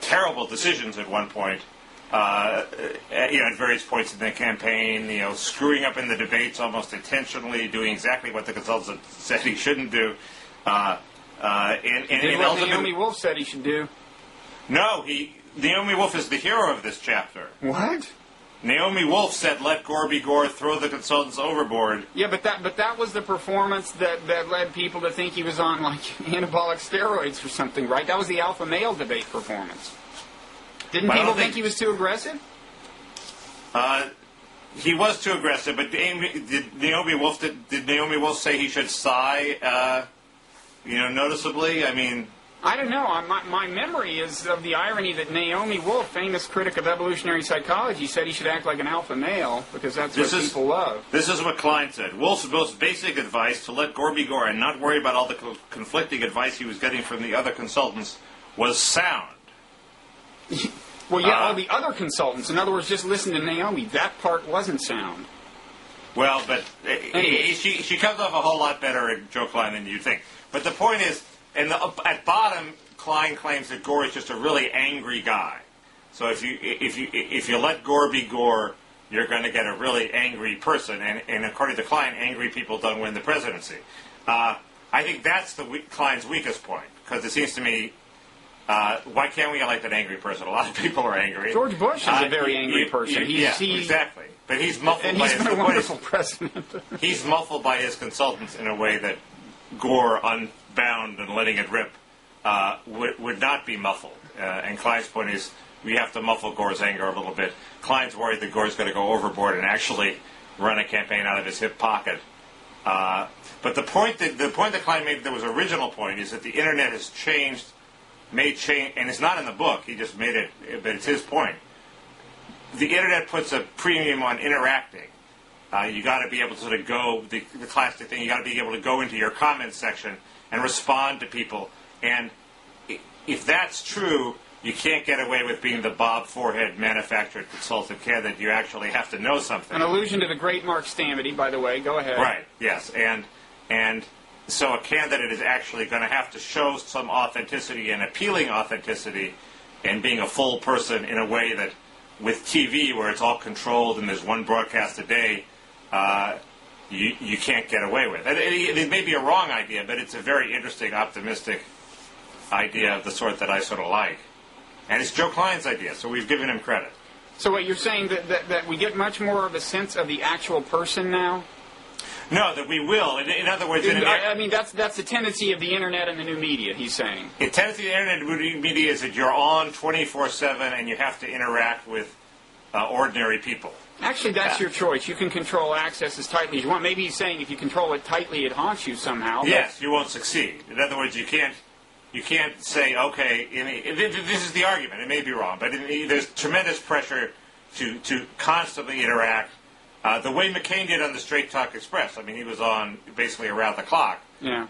Speaker 2: terrible decisions at one point. At various points in the campaign, screwing up in the debates almost intentionally, doing exactly what the consultants had said he shouldn't do.
Speaker 1: Did what Naomi Wolf said he should do.
Speaker 2: No, Naomi Wolf is the hero of this chapter.
Speaker 1: What?
Speaker 2: Naomi Wolf said, "Let Gore be Gore, throw the consultants overboard."
Speaker 1: Yeah, but that was the performance that led people to think he was on like anabolic steroids or something, right? That was the alpha male debate performance. Didn't people think he was too aggressive?
Speaker 2: He was too aggressive, but did Naomi Wolf say he should sigh, noticeably? I mean,
Speaker 1: I don't know. My memory is of the irony that Naomi Wolf, famous critic of evolutionary psychology, said he should act like an alpha male because that's what people love.
Speaker 2: This is what Klein said. Wolf's most basic advice, to let Gore be Gore and not worry about all the conflicting advice he was getting from the other consultants, was sound.
Speaker 1: Well, yeah, all the other consultants. In other words, just listen to Naomi. That part wasn't sound.
Speaker 2: Well, but she comes off a whole lot better at Joe Klein than you think. But the point is, at bottom, Klein claims that Gore is just a really angry guy. So if you let Gore be Gore, you're going to get a really angry person. And according to Klein, angry people don't win the presidency. I think that's Klein's weakest point, because it seems to me, why can't we elect an angry person? A lot of people are angry.
Speaker 1: George Bush is a very angry person.
Speaker 2: Exactly. But he's muffled by his
Speaker 1: been a wonderful president.
Speaker 2: He's muffled by his consultants in a way that Gore, unbound and letting it rip, would not be muffled. And Klein's point is, we have to muffle Gore's anger a little bit. Klein's worried that Gore's going to go overboard and actually run a campaign out of his hip pocket. But the point that Klein made, that was original point, is that the internet has changed, and it's not in the book. He just made it, but it's his point. The internet puts a premium on interacting. You got to be able to sort of go, the classic thing, you got to be able to go into your comments section and respond to people. And if that's true, you can't get away with being the Bob Forehead manufactured consultative candidate. You actually have to know something.
Speaker 1: An allusion to the great Mark Stamety, by the way. Go ahead.
Speaker 2: Right, yes. And so a candidate is actually going to have to show some authenticity and appealing authenticity and being a full person in a way that with TV, where it's all controlled and there's one broadcast a day, you can't get away with. It may be a wrong idea, but it's a very interesting, optimistic idea of the sort that I sort of like. And it's Joe Klein's idea, so we've given him credit.
Speaker 1: So what you're saying, that we get much more of a sense of the actual person now?
Speaker 2: No, that we will. In other words...
Speaker 1: that's the tendency of the Internet and the new media, he's saying. The
Speaker 2: tendency of the Internet and the new media is that you're on 24/7 and you have to interact with ordinary people.
Speaker 1: Actually, that's your choice. You can control access as tightly as you want. Maybe he's saying if you control it tightly, it haunts you somehow.
Speaker 2: Yes, you won't succeed. In other words, you can't say, okay, this is the argument. It may be wrong, but there's tremendous pressure to constantly interact. The way McCain did on the Straight Talk Express. I mean, he was on basically around the clock.
Speaker 1: Yeah.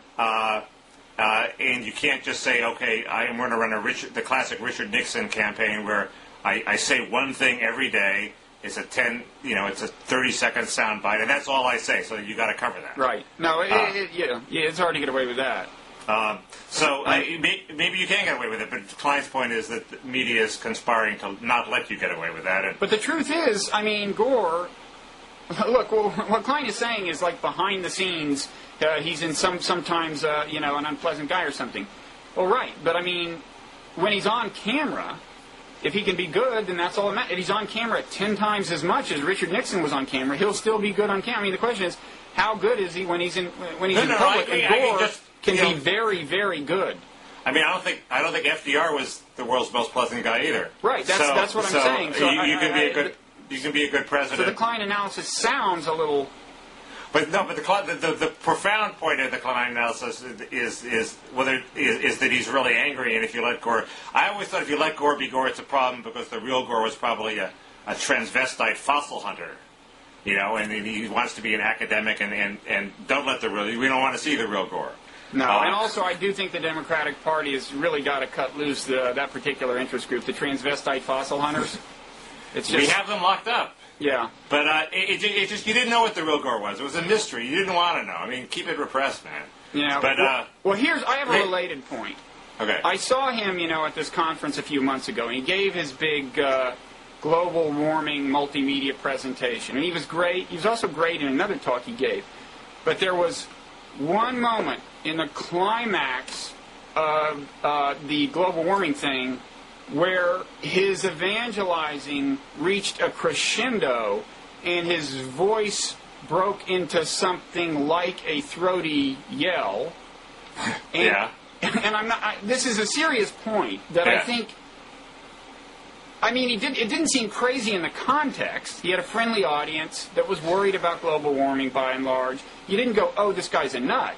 Speaker 2: And you can't just say, okay, I am going to run the classic Richard Nixon campaign where I say one thing every day. It's a 30-second soundbite, and that's all I say. So you got to cover that.
Speaker 1: Right. No, it's hard to get away with that.
Speaker 2: Maybe you can get away with it, but Klein's point is that the media is conspiring to not let you get away with that.
Speaker 1: But the truth is, I mean, Gore. Look, what Klein is saying is like behind the scenes, he's in sometimes an unpleasant guy or something. Well, right, but I mean, when he's on camera, if he can be good, then that's all that matters. If he's on camera 10 times as much as Richard Nixon was on camera, he'll still be good on camera. I mean, the question is, how good is he when he's in public? And Gore can be very, very good.
Speaker 2: I mean, I don't think FDR was the world's most pleasant guy either.
Speaker 1: Right. That's what I'm saying. So
Speaker 2: you can be a good president.
Speaker 1: So the Klein analysis sounds a little.
Speaker 2: But the profound point of the Klein analysis is that he's really angry, and if you let Gore, I always thought if you let Gore be Gore, it's a problem because the real Gore was probably a transvestite fossil hunter, And he wants to be an academic, and don't let we don't want to see the real Gore.
Speaker 1: No, and also I do think the Democratic Party has really got to cut loose that particular interest group, the transvestite fossil hunters. It's just,
Speaker 2: we have them locked up.
Speaker 1: Yeah.
Speaker 2: But it just, you didn't know what the real Gore was. It was a mystery. You didn't want to know. I mean, keep it repressed, man.
Speaker 1: Yeah.
Speaker 2: But,
Speaker 1: I have a related point.
Speaker 2: Okay.
Speaker 1: I saw him, at this conference a few months ago, and he gave his big global warming multimedia presentation. And he was great. He was also great in another talk he gave. But there was one moment in the climax of the global warming thing where his evangelizing reached a crescendo and his voice broke into something like a throaty yell. And,
Speaker 2: yeah.
Speaker 1: And this is a serious point that I think. I mean, it didn't seem crazy in the context. He had a friendly audience that was worried about global warming by and large. You didn't go, oh, this guy's a nut.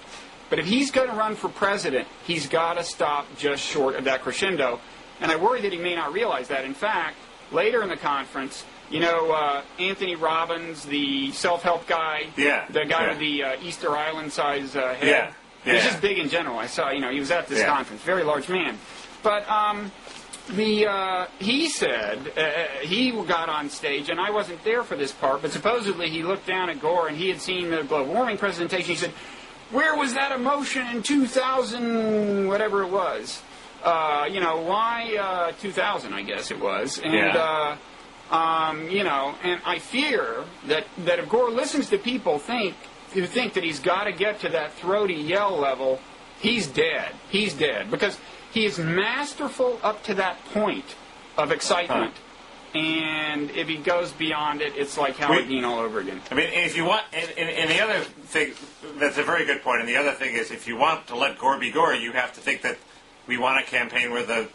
Speaker 1: But if he's going to run for president, he's got to stop just short of that crescendo. And I worry that he may not realize that. In fact, later in the conference, Anthony Robbins, the self-help guy, the guy with the Easter Island-size head, he's just big in general. I saw, he was at this conference, very large man. But he said, he got on stage, and I wasn't there for this part, but supposedly he looked down at Gore, and he had seen the global warming presentation. He said, where was that emotion in 2000, whatever it was? Why 2000, I guess it was. And, and I fear that if Gore listens to people who think that he's got to get to that throaty yell level, he's dead. He's dead. Because he is masterful up to that point of excitement. And if he goes beyond it, it's like Howard Dean all over again.
Speaker 2: I mean, if you want, and the other thing, that's a very good point, and the other thing is, if you want to let Gore be Gore, you have to think that we want a campaign with a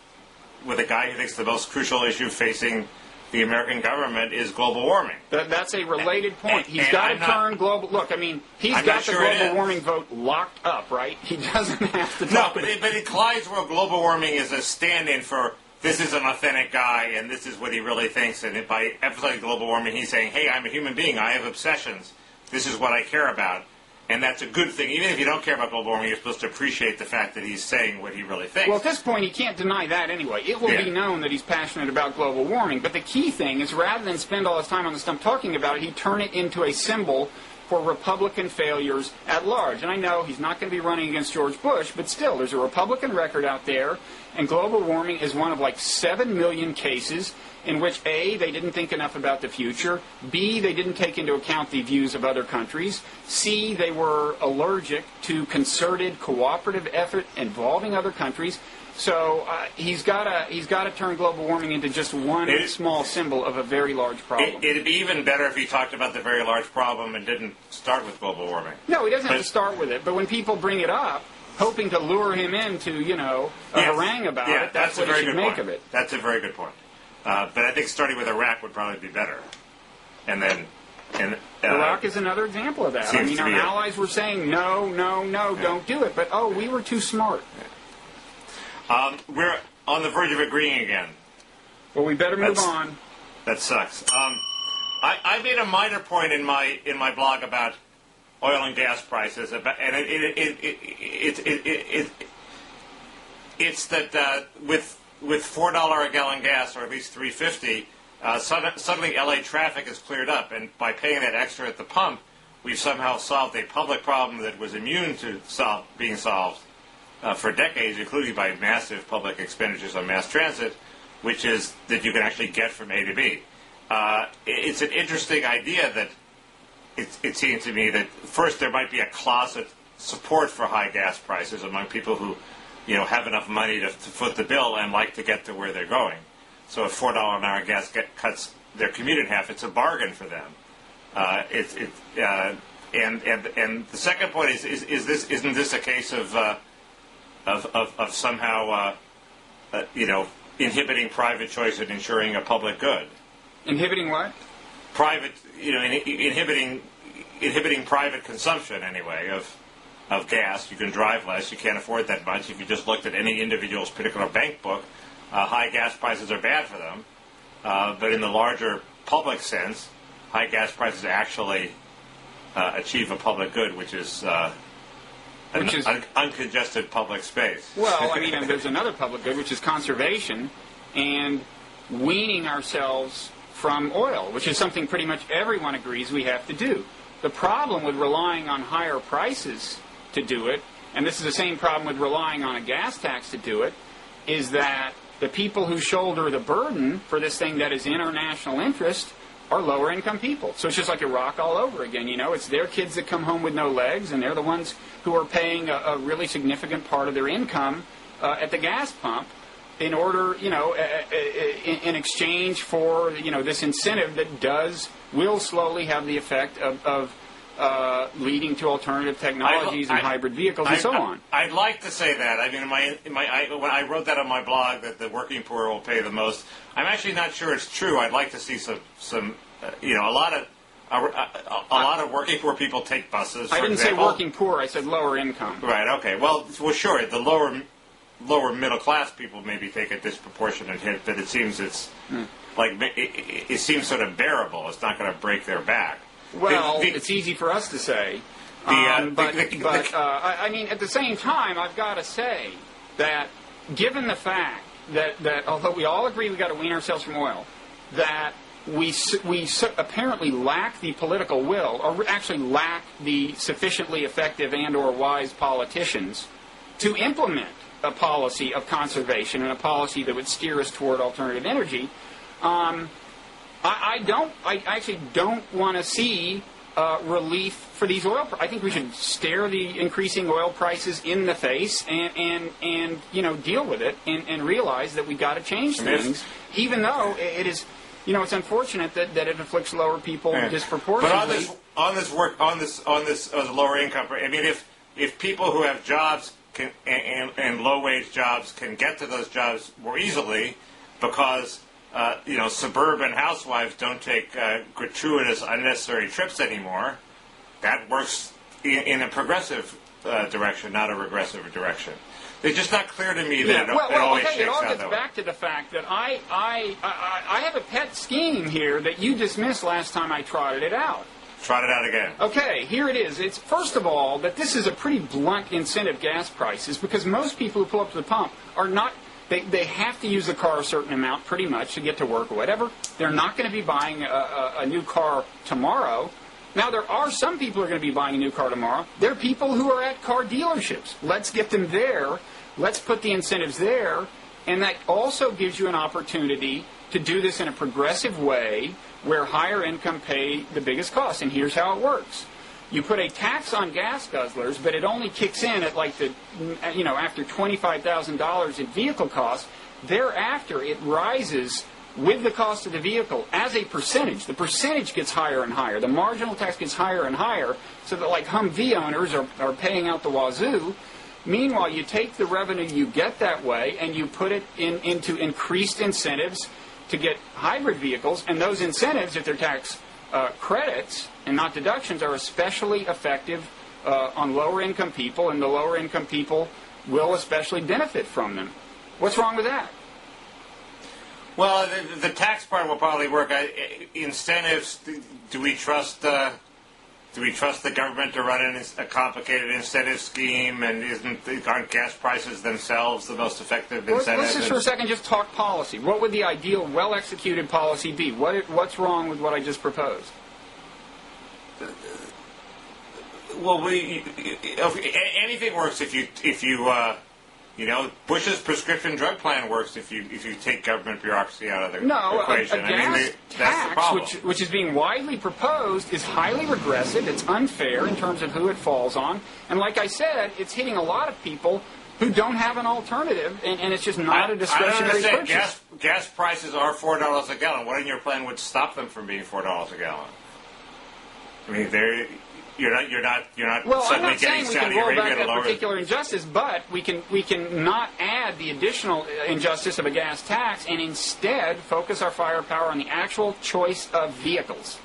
Speaker 2: guy who thinks the most crucial issue facing the American government is global warming.
Speaker 1: That's a related point. He's got to turn global. Look, I mean, he's got the global warming vote locked up, right? He doesn't have to talk.
Speaker 2: No, but it collides where global warming is a stand-in for this is an authentic guy and this is what he really thinks. And by emphasizing global warming, he's saying, hey, I'm a human being. I have obsessions. This is what I care about. And that's a good thing. Even if you don't care about global warming, you're supposed to appreciate the fact that he's saying what he really thinks.
Speaker 1: Well, at this point, he can't deny that anyway. It will be known that he's passionate about global warming. But the key thing is, rather than spend all his time on the stump talking about it, he turn it into a symbol for Republican failures at large. And I know he's not going to be running against George Bush, but still, there's a Republican record out there, and global warming is one of like 7 million cases in which, A, they didn't think enough about the future, B, they didn't take into account the views of other countries, C, they were allergic to concerted, cooperative effort involving other countries. So he's got to turn global warming into just one small symbol of a very large problem.
Speaker 2: It'd be even better if he talked about the very large problem and didn't start with global warming.
Speaker 1: No, he doesn't have to start with it. But when people bring it up, hoping to lure him into, a harangue about it, that's what he should make of it.
Speaker 2: That's a very good point. But I think starting with Iraq would probably be better. And then...
Speaker 1: Iraq is another example of that. I mean, our allies were saying, no, don't do it. But, we were too smart.
Speaker 2: We're on the verge of agreeing again.
Speaker 1: Well, we better move on.
Speaker 2: That sucks. I made a minor point in my blog about oil and gas prices, and it's that with $4 a gallon gas, or at least $3.50, suddenly LA traffic is cleared up, and by paying that extra at the pump, we've somehow solved a public problem that was immune to being solved for decades, including by massive public expenditures on mass transit, which is that you can actually get from A to B. It's an interesting idea that it seems to me that first there might be a closet support for high gas prices among people who have enough money to foot the bill and like to get to where they're going. So if $4 an hour gas cuts their commute in half, it's a bargain for them. And the second point isn't this a case of somehow inhibiting private choice and ensuring a public good?
Speaker 1: Inhibiting what?
Speaker 2: Private, inhibiting private consumption anyway of gas. You can drive less. You can't afford that much. If you just looked at any individual's particular bank book, high gas prices are bad for them. But in the larger public sense, high gas prices actually achieve a public good, which is uncongested public space.
Speaker 1: Well, I mean, there's another public good, which is conservation and weaning ourselves from oil, which is something pretty much everyone agrees we have to do. The problem with relying on higher prices to do it, and this is the same problem with relying on a gas tax to do it, is that the people who shoulder the burden for this thing that is in our national interest are lower income people. So it's just like Iraq all over again. You know, it's their kids that come home with no legs, and they're the ones who are paying a really significant part of their income at the gas pump in order, you know, in exchange for, you know, this incentive that will slowly have the effect of leading to alternative technologies and hybrid vehicles and so on.
Speaker 2: I'd like to say that. I mean, when I wrote that on my blog that the working poor will pay the most, I'm actually not sure it's true. I'd like to see some you know, a lot of working poor people take buses.
Speaker 1: I didn't say working poor. I said lower income.
Speaker 2: Right. Okay. Well, sure. The lower middle class people maybe take a disproportionate hit, but it seems it's like it seems sort of bearable. It's not going to break their back.
Speaker 1: Well, it's easy for us to say, but I mean, at the same time, I've got to say that given the fact that although we all agree we've got to wean ourselves from oil, that we apparently lack the political will, or actually lack the sufficiently effective and or wise politicians to implement a policy of conservation and a policy that would steer us toward alternative energy. I actually don't want to see relief for these oil. I think we should stare the increasing oil prices in the face and you know, deal with it and realize that we got to change things, even though it is, you know, it's unfortunate that it afflicts lower people disproportionately.
Speaker 2: But on this lower income, I mean, if people who have jobs and low-wage jobs can get to those jobs more easily because you know, suburban housewives don't take gratuitous, unnecessary trips anymore, that works in a progressive direction, not a regressive direction. It's just not clear to me that it always shakes out that way.
Speaker 1: It all gets back to the fact that I have a pet scheme here that you dismissed last time I trotted it out.
Speaker 2: Trot it out again.
Speaker 1: Okay, here it is. It's, first of all, that this is a pretty blunt incentive, gas prices, because most people who pull up to the pump are not... They have to use the car a certain amount, pretty much, to get to work or whatever. They're not going to be buying a new car tomorrow. Now, there are some people who are going to be buying a new car tomorrow. There are people who are at car dealerships. Let's get them there. Let's put the incentives there. And that also gives you an opportunity to do this in a progressive way where higher income pay the biggest cost. And here's how it works. You put a tax on gas guzzlers, but it only kicks in at like after $25,000 in vehicle costs. Thereafter, it rises with the cost of the vehicle as a percentage. The percentage gets higher and higher. The marginal tax gets higher and higher, so that like Humvee owners are paying out the wazoo. Meanwhile, you take the revenue you get that way and you put it into increased incentives to get hybrid vehicles, and those incentives, if they're tax credits and not deductions, are especially effective on lower income people, and the lower income people will especially benefit from them. What's wrong with that?
Speaker 2: Well, the tax part will probably work. Incentives, do we trust the government to run a complicated incentive scheme, and aren't gas prices themselves the most effective incentive?
Speaker 1: Let's just for a second just talk policy. What would the ideal, well-executed policy be? What's wrong with what I just proposed?
Speaker 2: Well, anything works if you know, Bush's prescription drug plan works if you take government bureaucracy out of the equation.
Speaker 1: A gas tax, which is being widely proposed, is highly regressive. It's unfair in terms of who it falls on. And like I said, it's hitting a lot of people who don't have an alternative, and it's just not a discretionary purchase.
Speaker 2: Gas prices are $4 a gallon. What in your plan would stop them from being $4 a gallon? I mean, You're not suddenly getting Saudi Arabia to lower
Speaker 1: that particular injustice, but we can not add the additional injustice of a gas tax and instead focus our firepower on the actual choice of vehicles.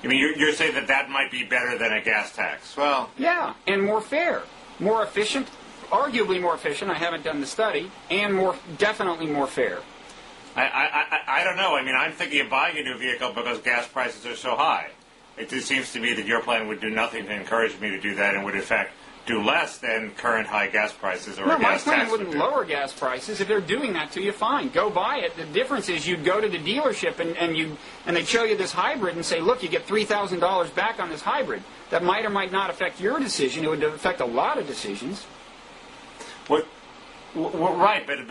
Speaker 2: I mean, you're saying that might be better than a gas tax? Well,
Speaker 1: yeah, and more fair, more efficient, arguably more efficient. I haven't done the study, and definitely more fair.
Speaker 2: I don't know. I mean, I'm thinking of buying a new vehicle because gas prices are so high. It just seems to me that your plan would do nothing to encourage me to do that and would, in fact, do less than current high gas prices or
Speaker 1: no,
Speaker 2: gas tax.
Speaker 1: My plan wouldn't lower gas prices. If they're doing that to you, fine, go buy it. The difference is you'd go to the dealership and they'd show you this hybrid and say, look, you get $3,000 back on this hybrid. That might or might not affect your decision. It would affect a lot of decisions.
Speaker 2: Right, but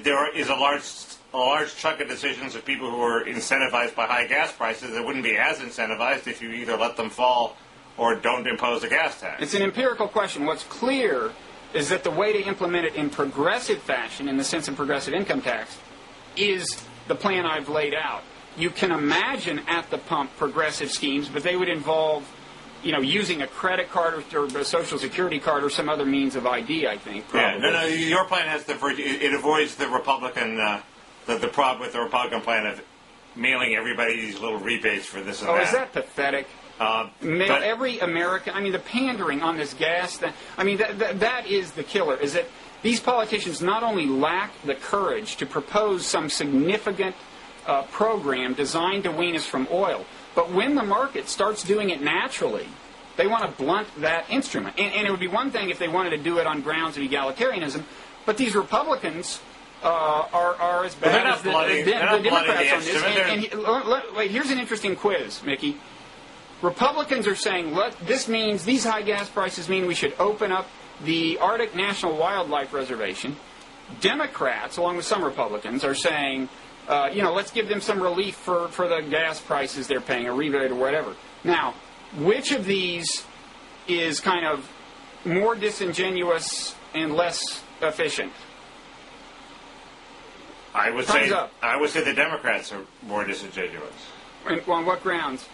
Speaker 2: there is a large chunk of decisions of people who are incentivized by high gas prices that wouldn't be as incentivized if you either let them fall or don't impose a gas tax.
Speaker 1: It's an empirical question. What's clear is that the way to implement it in progressive fashion, in the sense of progressive income tax, is the plan I've laid out. You can imagine at the pump progressive schemes, but they would involve, using a credit card or a Social Security card or some other means of ID, I think. Probably.
Speaker 2: Yeah, no, your plan has it avoids the Republican, the problem with the Republican plan of mailing everybody these little rebates for this and that.
Speaker 1: Oh, is that pathetic? Every American, the pandering on this gas, that is the killer, is that these politicians not only lack the courage to propose some significant program designed to wean us from oil, but when the market starts doing it naturally, they want to blunt that instrument. And it would be one thing if they wanted to do it on grounds of egalitarianism, but these Republicans are as bad as the Democrats on this. Wait, here's an interesting quiz, Mickey. Republicans are saying, these high gas prices mean we should open up the Arctic National Wildlife Reservation. Democrats, along with some Republicans, are saying, let's give them some relief for the gas prices they're paying, a rebate or whatever. Now, which of these is kind of more disingenuous and less efficient?
Speaker 2: I would say the Democrats are more disingenuous.
Speaker 1: On what grounds?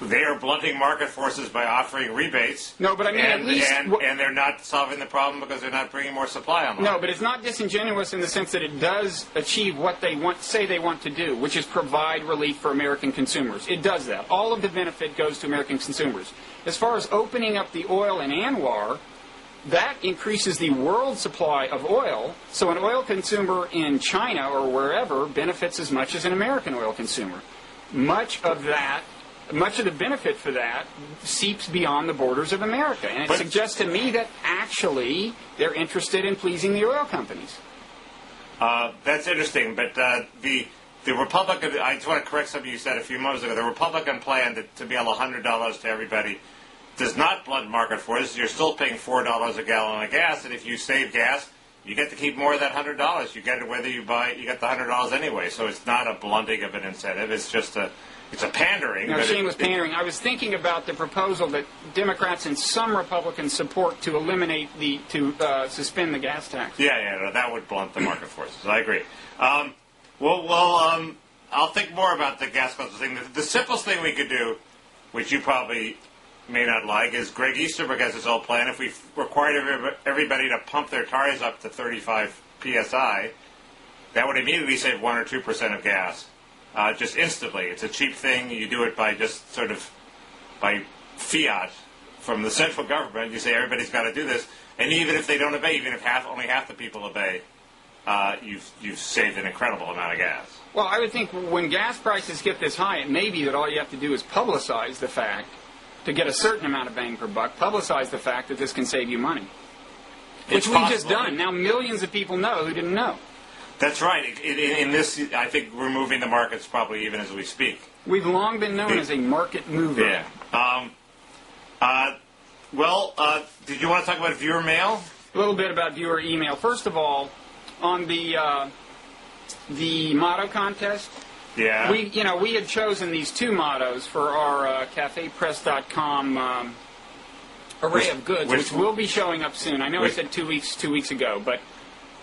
Speaker 2: They are blunting market forces by offering rebates.
Speaker 1: No, but at least...
Speaker 2: And they're not solving the problem because they're not bringing more supply online.
Speaker 1: No, but it's not disingenuous in the sense that it does achieve what they say they want to do, which is provide relief for American consumers. It does that. All of the benefit goes to American consumers. As far as opening up the oil in Anwar, that increases the world supply of oil, so an oil consumer in China or wherever benefits as much as an American oil consumer. Much of the benefit for that seeps beyond the borders of America. And it suggests to me that actually they're interested in pleasing the oil companies.
Speaker 2: That's interesting, but the Republican, I just want to correct something you said a few moments ago, the Republican plan to be able $100 to everybody does not blunt market forces. You're still paying $4 a gallon of gas, and if you save gas, you get to keep more of that $100. You get it whether you get the $100 anyway, so it's not a blunting of an incentive. It's just it's a pandering.
Speaker 1: No, shameless pandering. I was thinking about the proposal that Democrats and some Republicans support to suspend the gas tax.
Speaker 2: Yeah, that would blunt the market forces. I agree. I'll think more about the gas cost thing. The simplest thing we could do, which you probably may not like, is Greg Easterbrook has his old plan. If we required everybody to pump their tires up to 35 psi, that would immediately save 1 or 2% of gas. Just instantly. It's a cheap thing. You do it by just sort of by fiat from the central government. You say everybody's got to do this, and even if they don't obey, even if only half the people obey, you've saved an incredible amount of gas.
Speaker 1: Well, I would think when gas prices get this high, it may be that all you have to do is publicize the fact to get a certain amount of bang per buck. Publicize the fact that this can save you money, which we've just done. Now millions of people know who didn't know.
Speaker 2: That's right. In this, I think we're moving the markets probably even as we speak.
Speaker 1: We've long been known as a market mover.
Speaker 2: Yeah. Did you want to talk about viewer mail?
Speaker 1: A little bit about viewer email. First of all, on the motto contest.
Speaker 2: Yeah.
Speaker 1: We had chosen these two mottos for our cafepress.com array of goods, which will be showing up soon. I know I said 2 weeks ago, but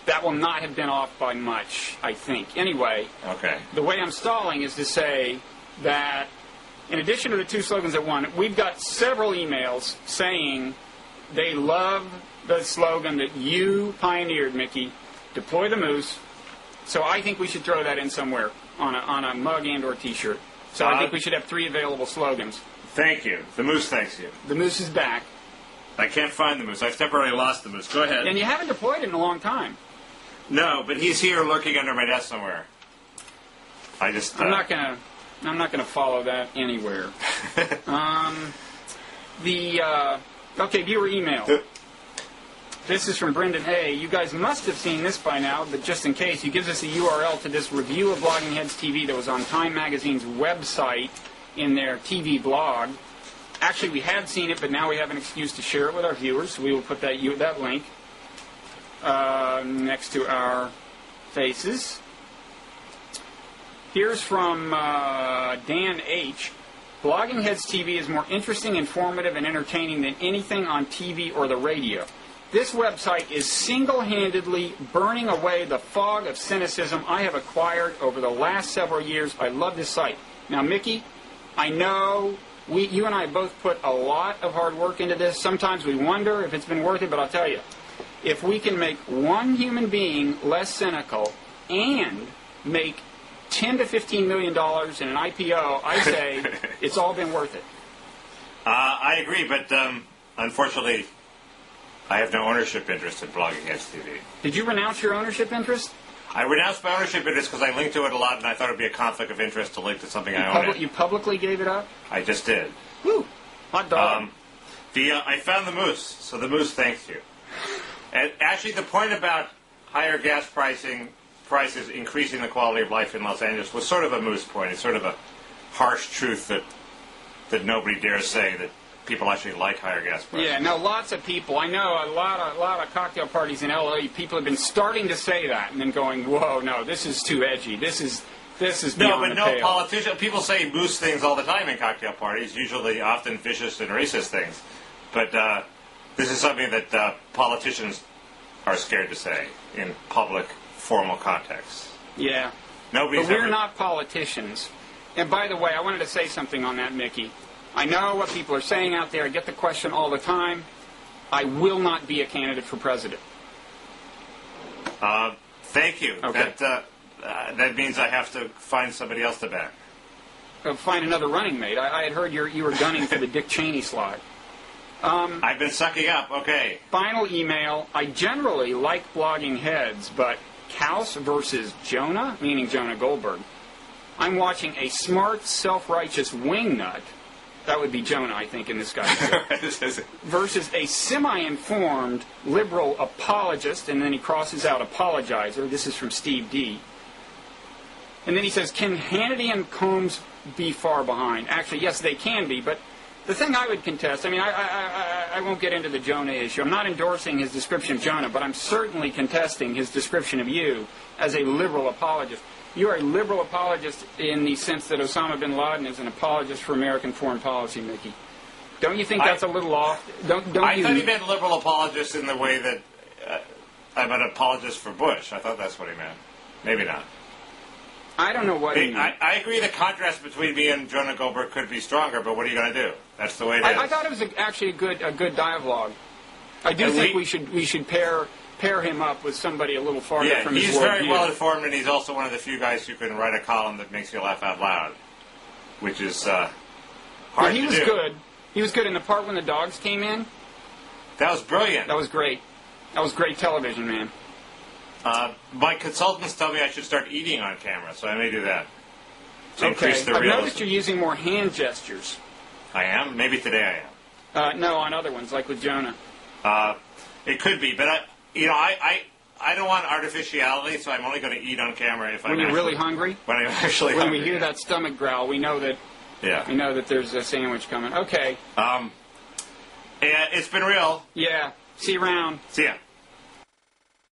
Speaker 1: that will not have been off by much, I think. Anyway,
Speaker 2: okay.
Speaker 1: The way I'm stalling is to say that in addition to the two slogans that won, we've got several emails saying they love the slogan that you pioneered, Mickey, deploy the moose. So I think we should throw that in somewhere on a mug and or T-shirt. So I think we should have 3 available slogans.
Speaker 2: Thank you. The moose thanks you.
Speaker 1: The moose is back.
Speaker 2: I can't find the moose. I've temporarily lost the moose. Go ahead.
Speaker 1: And you haven't deployed it in a long time.
Speaker 2: No, but he's here lurking under my desk somewhere. I just...
Speaker 1: I'm not gonna follow that anywhere. Okay, viewer email. This is from Brendan A. You guys must have seen this by now, but just in case, he gives us a URL to this review of Blogging Heads TV that was on Time Magazine's website in their TV blog. Actually, we had seen it, but now we have an excuse to share it with our viewers, so we will put that link next to our faces. Here's from Dan H. Blogging Heads TV is more interesting, informative, and entertaining than anything on TV or the radio. This website is single-handedly burning away the fog of cynicism I have acquired over the last several years. I love this site. Now, Mickey, I know you and I both put a lot of hard work into this. Sometimes we wonder if it's been worth it, but I'll tell you, if we can make one human being less cynical and make $10 to $15 million in an IPO, I say it's all been worth it.
Speaker 2: I agree, but unfortunately, I have no ownership interest in Blogging Heads TV.
Speaker 1: Did you renounce your ownership interest?
Speaker 2: I renounced my ownership interest because I linked to it a lot, and I thought it would be a conflict of interest to link to something I own.
Speaker 1: You publicly gave it up?
Speaker 2: I just did.
Speaker 1: Woo! Hot dog.
Speaker 2: I found the moose, so the moose thanks you. And actually, the point about higher gas prices increasing the quality of life in Los Angeles was sort of a moose point. It's sort of a harsh truth that nobody dares say, that people actually like higher gas prices.
Speaker 1: Yeah, no, lots of people. I know a lot of cocktail parties in L.A. People have been starting to say that and then going, "Whoa, no, this is too edgy. This is beyond the pale."
Speaker 2: Politician. People say moose things all the time in cocktail parties, usually often vicious and racist things. But this is something that politicians are scared to say in public, formal contexts.
Speaker 1: Yeah. But we're not politicians. And by the way, I wanted to say something on that, Mickey. I know what people are saying out there. I get the question all the time. I will not be a candidate for president.
Speaker 2: Thank you.
Speaker 1: Okay.
Speaker 2: That means I have to find somebody else to back.
Speaker 1: Find another running mate. I had heard you were gunning for the Dick Cheney slide.
Speaker 2: I've been sucking up. Okay.
Speaker 1: Final email. I generally like Blogging Heads, but Kaus versus Jonah, meaning Jonah Goldberg, I'm watching a smart, self-righteous wingnut. That would be Jonah, I think, in this guy's case. Versus a semi-informed liberal apologist, and then he crosses out apologizer. This is from Steve D. And then he says, can Hannity and Combs be far behind? Actually, yes, they can be, but the thing I would contest, I won't get into the Jonah issue. I'm not endorsing his description of Jonah, but I'm certainly contesting his description of you as a liberal apologist. You are a liberal apologist in the sense that Osama bin Laden is an apologist for American foreign policy, Mickey. Don't you think that's a little off?
Speaker 2: I thought he meant liberal apologist in the way that I'm an apologist for Bush. I thought that's what he meant. Maybe not.
Speaker 1: I don't know what he meant.
Speaker 2: I agree the contrast between me and Jonah Goldberg could be stronger, but what are you going to do? That's the way it is.
Speaker 1: I thought it was actually a good dialogue. I do think we should pair him up with somebody a little farther from his worldview.
Speaker 2: He's very well informed, and he's also one of the few guys who can write a column that makes you laugh out loud, which is hard to do.
Speaker 1: He was good. He was good in the part when the dogs came in.
Speaker 2: That was brilliant.
Speaker 1: That was great. That was great television, man.
Speaker 2: My consultants tell me I should start eating on camera, so I may do that. To increase the realism.
Speaker 1: I've noticed you're using more hand gestures.
Speaker 2: I am? Maybe today I am.
Speaker 1: No, on other ones, like with Jonah.
Speaker 2: It could be, but I don't want artificiality, so I'm only going to eat on camera if
Speaker 1: when you're really hungry.
Speaker 2: When I'm actually
Speaker 1: when
Speaker 2: hungry.
Speaker 1: We hear that stomach growl, we know that.
Speaker 2: Yeah.
Speaker 1: We know that there's a sandwich coming. Okay.
Speaker 2: It's been real.
Speaker 1: Yeah. See you around.
Speaker 2: See ya.